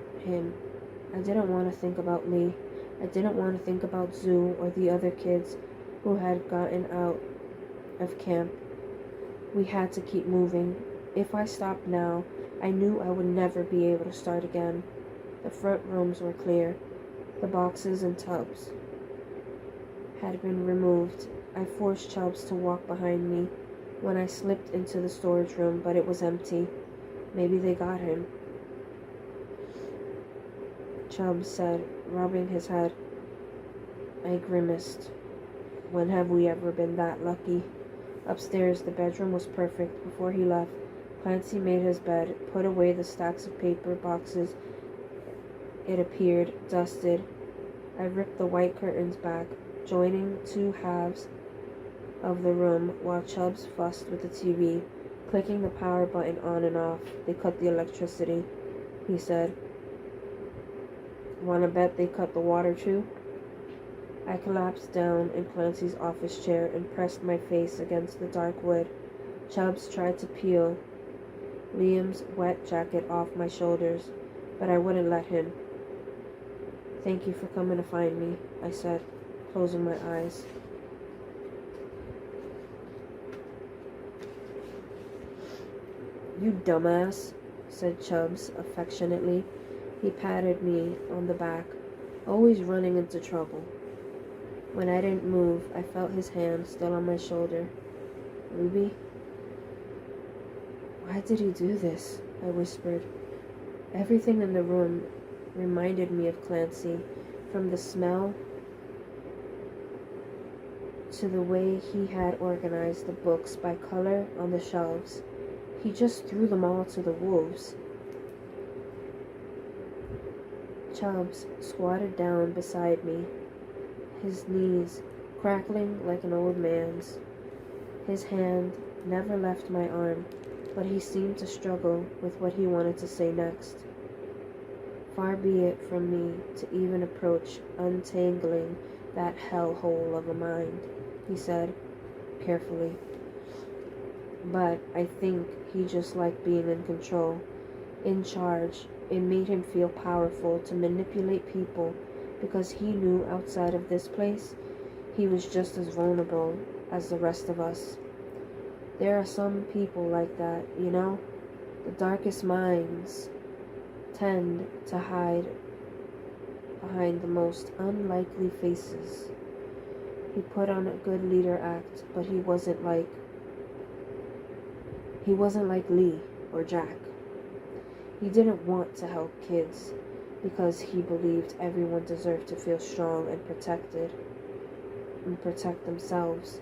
to think about Lee. I didn't want to think about Zoo or the other kids who had gotten out of camp. We had to keep moving. If I stopped now, I knew I would never be able to start again. The front rooms were clear. The boxes and tubs had been removed. I forced Chubbs to walk behind me when I slipped into the storage room, but it was empty. Maybe they got him, Chubbs said, rubbing his head. I grimaced. When have we ever been that lucky? Upstairs, the bedroom was perfect. Before he left, Clancy made his bed, put away the stacks of paper boxes. It appeared dusted. I ripped the white curtains back, joining 2 halves of the room, while Chubbs fussed with the TV, clicking the power button on and off. They cut the electricity, he said. "Wanna bet they cut the water too?" I collapsed down in Clancy's office chair and pressed my face against the dark wood. Chubbs tried to peel Liam's wet jacket off my shoulders, but I wouldn't let him. "Thank you for coming to find me," I said, closing my eyes. "You dumbass," said Chubbs affectionately. He patted me on the back, always running into trouble. When I didn't move, I felt his hand still on my shoulder. "Ruby?" "Why did he do this?" I whispered. Everything in the room reminded me of Clancy, from the smell to the way he had organized the books by color on the shelves. He just threw them all to the wolves. Chubbs squatted down beside me, his knees crackling like an old man's. His hand never left my arm, but he seemed to struggle with what he wanted to say next. "Far be it from me to even approach untangling that hellhole of a mind," he said, carefully. "But I think he just liked being in control, in charge. It made him feel powerful to manipulate people because he knew outside of this place, he was just as vulnerable as the rest of us. There are some people like that, you know? The darkest minds tend to hide behind the most unlikely faces." He put on a good leader act, but he wasn't like Lee or Jack. He didn't want to help kids because he believed everyone deserved to feel strong and protected and protect themselves.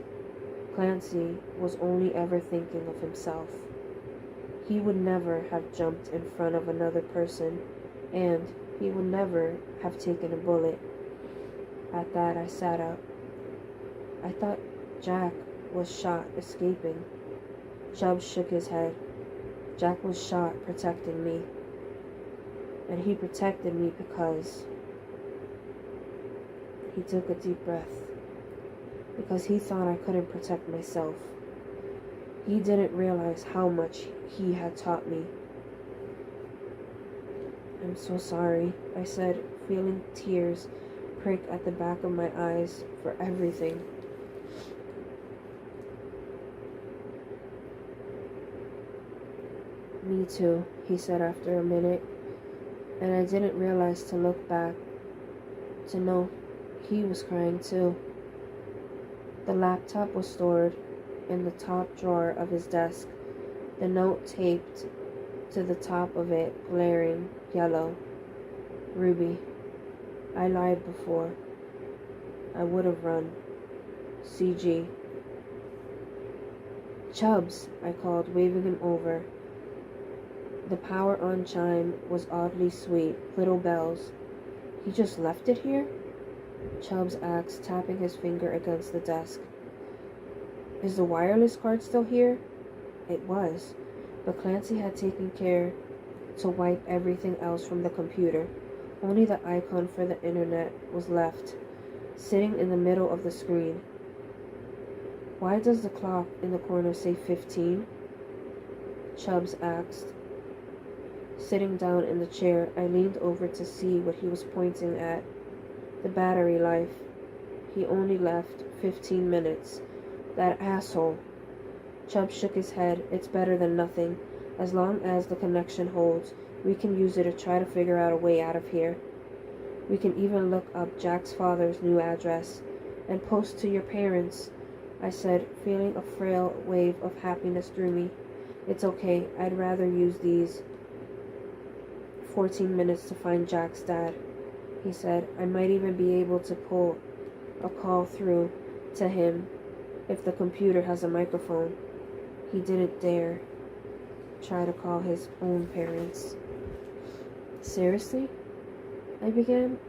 Clancy was only ever thinking of himself. He would never have jumped in front of another person, and he would never have taken a bullet. At that, I sat up. I thought Jack was shot escaping. Chubbs shook his head. Jack was shot protecting me. And he protected me because he took a deep breath. Because he thought I couldn't protect myself. He didn't realize how much he had taught me. I'm so sorry, I said, feeling tears prick at the back of my eyes for everything. Me too, he said after a minute, and I didn't realize to look back to know he was crying too. The laptop was stored in the top drawer of his desk, the note taped to the top of it, glaring yellow. Ruby, I lied before. I would have run. CG. Chubbs, I called, waving him over. The power on chime was oddly sweet, little bells. He just left it here? Chubbs asked, tapping his finger against the desk. Is the wireless card still here? It was, but Clancy had taken care to wipe everything else from the computer. Only the icon for the internet was left, sitting in the middle of the screen. Why does the clock in the corner say 15? Chubbs asked. Sitting down in the chair, I leaned over to see what he was pointing at. The battery life. He only left 15 minutes. That asshole. Chubb shook his head. It's better than nothing. As long as the connection holds, we can use it to try to figure out a way out of here. We can even look up Jack's father's new address and post to your parents, I said, feeling a frail wave of happiness through me. It's okay. I'd rather use these 14 minutes to find Jack's dad, he said. I might even be able to pull a call through to him if the computer has a microphone. He didn't dare try to call his own parents. Seriously? I began.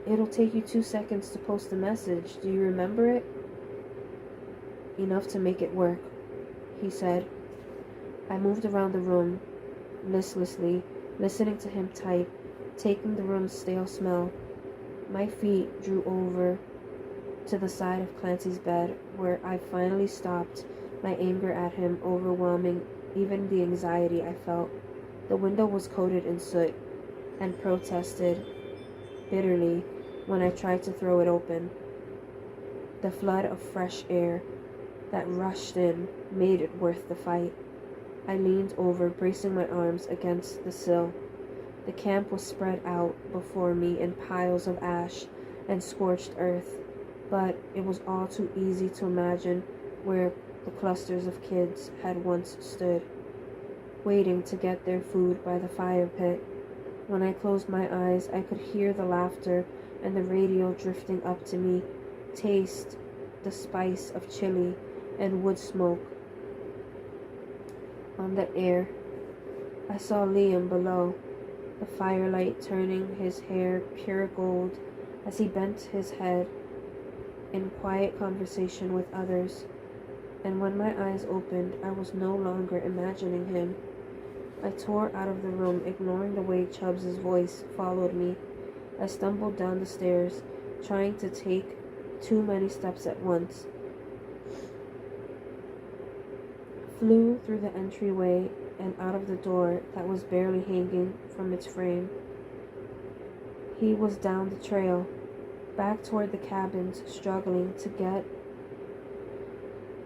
It'll take you 2 seconds to post a message. Do you remember it? Enough to make it work, he said. I moved around the room listlessly, listening to him type, taking the room's stale smell. My feet drew over to the side of Clancy's bed, where I finally stopped, my anger at him overwhelming even the anxiety I felt. The window was coated in soot, and protested bitterly when I tried to throw it open. The flood of fresh air that rushed in made it worth the fight. I leaned over, bracing my arms against the sill. The camp was spread out before me in piles of ash and scorched earth, but it was all too easy to imagine where the clusters of kids had once stood, waiting to get their food by the fire pit. When I closed my eyes, I could hear the laughter and the radio drifting up to me, taste the spice of chili and wood smoke on the air. I saw Liam below, the firelight turning his hair pure gold as he bent his head in quiet conversation with others. And when my eyes opened, I was no longer imagining him. I tore out of the room, ignoring the way Chubbs' voice followed me. I stumbled down the stairs, trying to take too many steps at once. Flew through the entryway and out of the door that was barely hanging from its frame. He was down the trail, back toward the cabins, struggling to get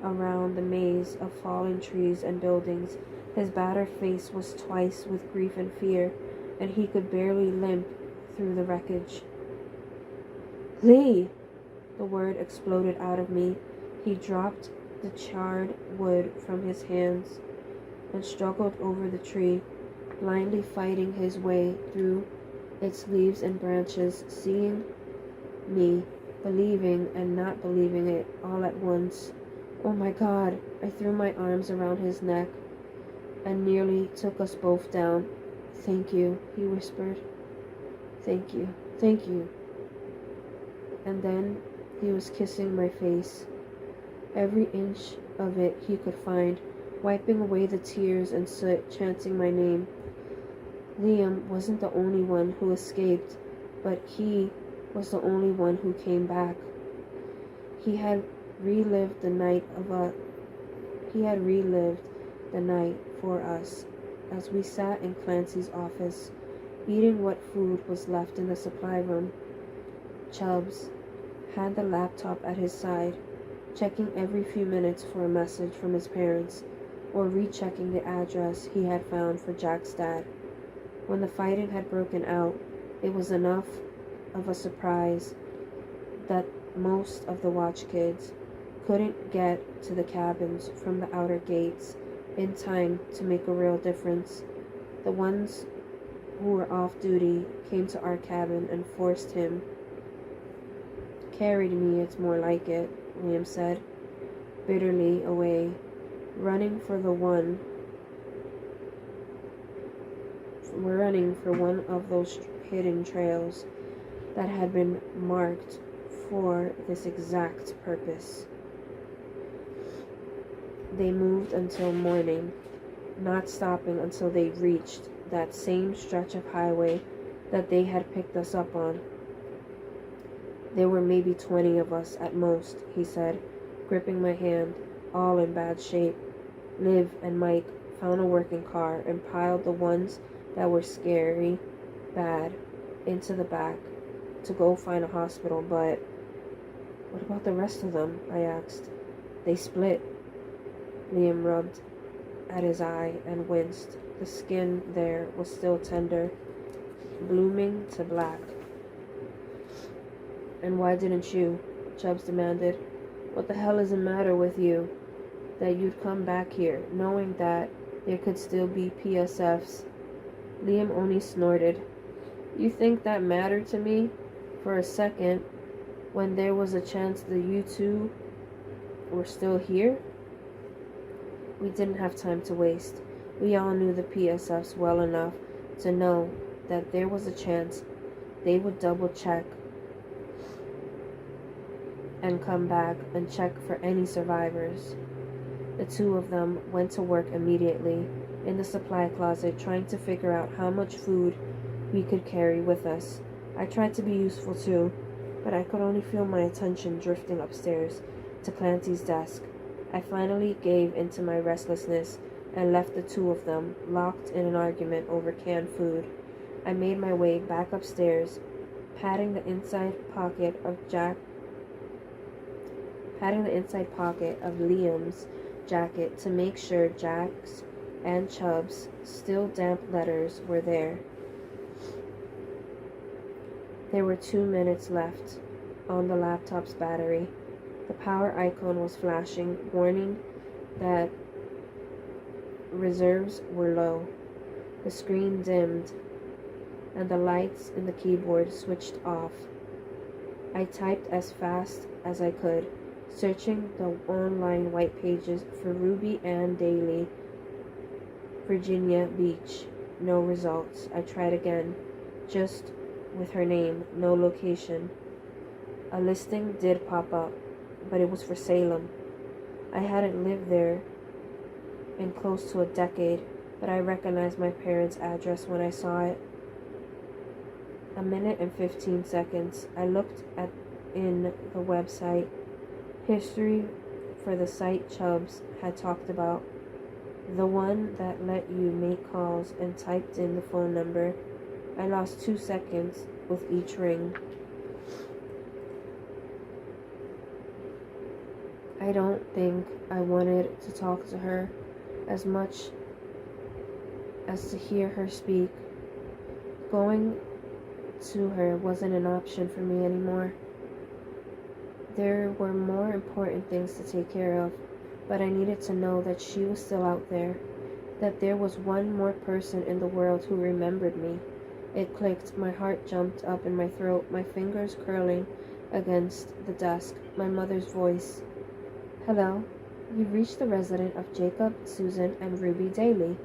around the maze of fallen trees and buildings. His battered face was twice with grief and fear, and he could barely limp through the wreckage. Lee! The word exploded out of me. He dropped the charred wood from his hands and struggled over the tree, blindly fighting his way through its leaves and branches, seeing me, believing and not believing it all at once. Oh my God! I threw my arms around his neck and nearly took us both down. Thank you, he whispered. Thank you, thank you. And then he was kissing my face, every inch of it he could find, wiping away the tears and soot, chanting my name. Liam wasn't the only one who escaped, but he was the only one who came back. He had relived the night for us as we sat in Clancy's office, eating what food was left in the supply room. Chubbs had the laptop at his side, checking every few minutes for a message from his parents or rechecking the address he had found for Jack's dad. When the fighting had broken out, it was enough of a surprise that most of the watch kids couldn't get to the cabins from the outer gates in time to make a real difference. The ones who were off duty came to our cabin and forced him. Carried me, it's more like it, Liam said, bitterly away, running for one of those hidden trails that had been marked for this exact purpose. They moved until morning, not stopping until they reached that same stretch of highway that they had picked us up on. There were maybe 20 of us at most, he said, gripping my hand, all in bad shape. Liv and Mike found a working car and piled the ones that were scary, bad, into the back to go find a hospital, but what about the rest of them? I asked. They split. Liam rubbed at his eye and winced. The skin there was still tender, blooming to black. And why didn't you? Chubbs demanded. What the hell is the matter with you? That you'd come back here, knowing that there could still be PSFs. Liam only snorted. You think that mattered to me? For a second, when there was a chance that you two were still here? We didn't have time to waste. We all knew the PSFs well enough to know that there was a chance they would double check and come back and check for any survivors. The two of them went to work immediately in the supply closet, trying to figure out how much food we could carry with us. I tried to be useful too, but I could only feel my attention drifting upstairs to Clancy's desk. I finally gave into my restlessness and left the two of them locked in an argument over canned food. I made my way back upstairs, patting the inside pocket of Liam's jacket to make sure Jack's and Chubb's still damp letters were there. There were 2 minutes left on the laptop's battery. The power icon was flashing, warning that reserves were low. The screen dimmed, and the lights in the keyboard switched off. I typed as fast as I could, searching the online white pages for Ruby Ann Daly, Virginia Beach. No results. I tried again, just with her name, no location. A listing did pop up, but it was for Salem. I hadn't lived there in close to a decade, but I recognized my parents' address when I saw it. A minute and 15 seconds. I looked in the website history for the site Chubbs had talked about, the one that let you make calls, and typed in the phone number. I lost 2 seconds with each ring. I don't think I wanted to talk to her as much as to hear her speak. Going to her wasn't an option for me anymore. There were more important things to take care of, but I needed to know that she was still out there, that there was one more person in the world who remembered me. It clicked, my heart jumped up in my throat, my fingers curling against the desk, my mother's voice. Hello, you've reached the resident of Jacob, Susan, and Ruby Daly.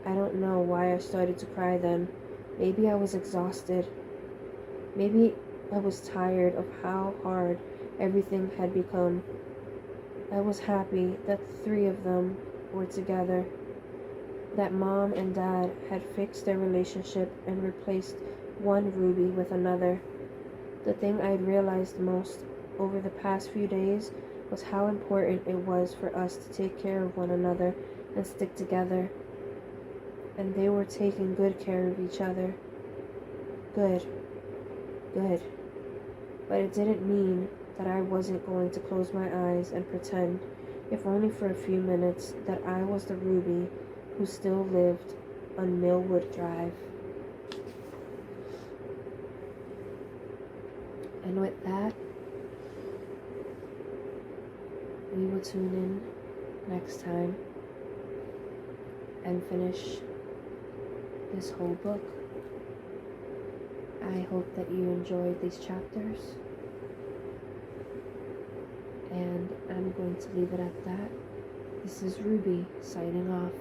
I don't know why I started to cry then. Maybe I was exhausted. Maybe I was tired of how hard everything had become. I was happy that the three of them were together, that Mom and Dad had fixed their relationship and replaced one Ruby with another. The thing I'd realized most over the past few days was how important it was for us to take care of one another and stick together. And they were taking good care of each other. Good. But it didn't mean that I wasn't going to close my eyes and pretend, if only for a few minutes, that I was the Ruby who still lived on Millwood Drive. And with that, we will tune in next time and finish this whole book. I hope that you enjoyed these chapters, and I'm going to leave it at that. This is Ruby signing off.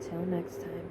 Till next time.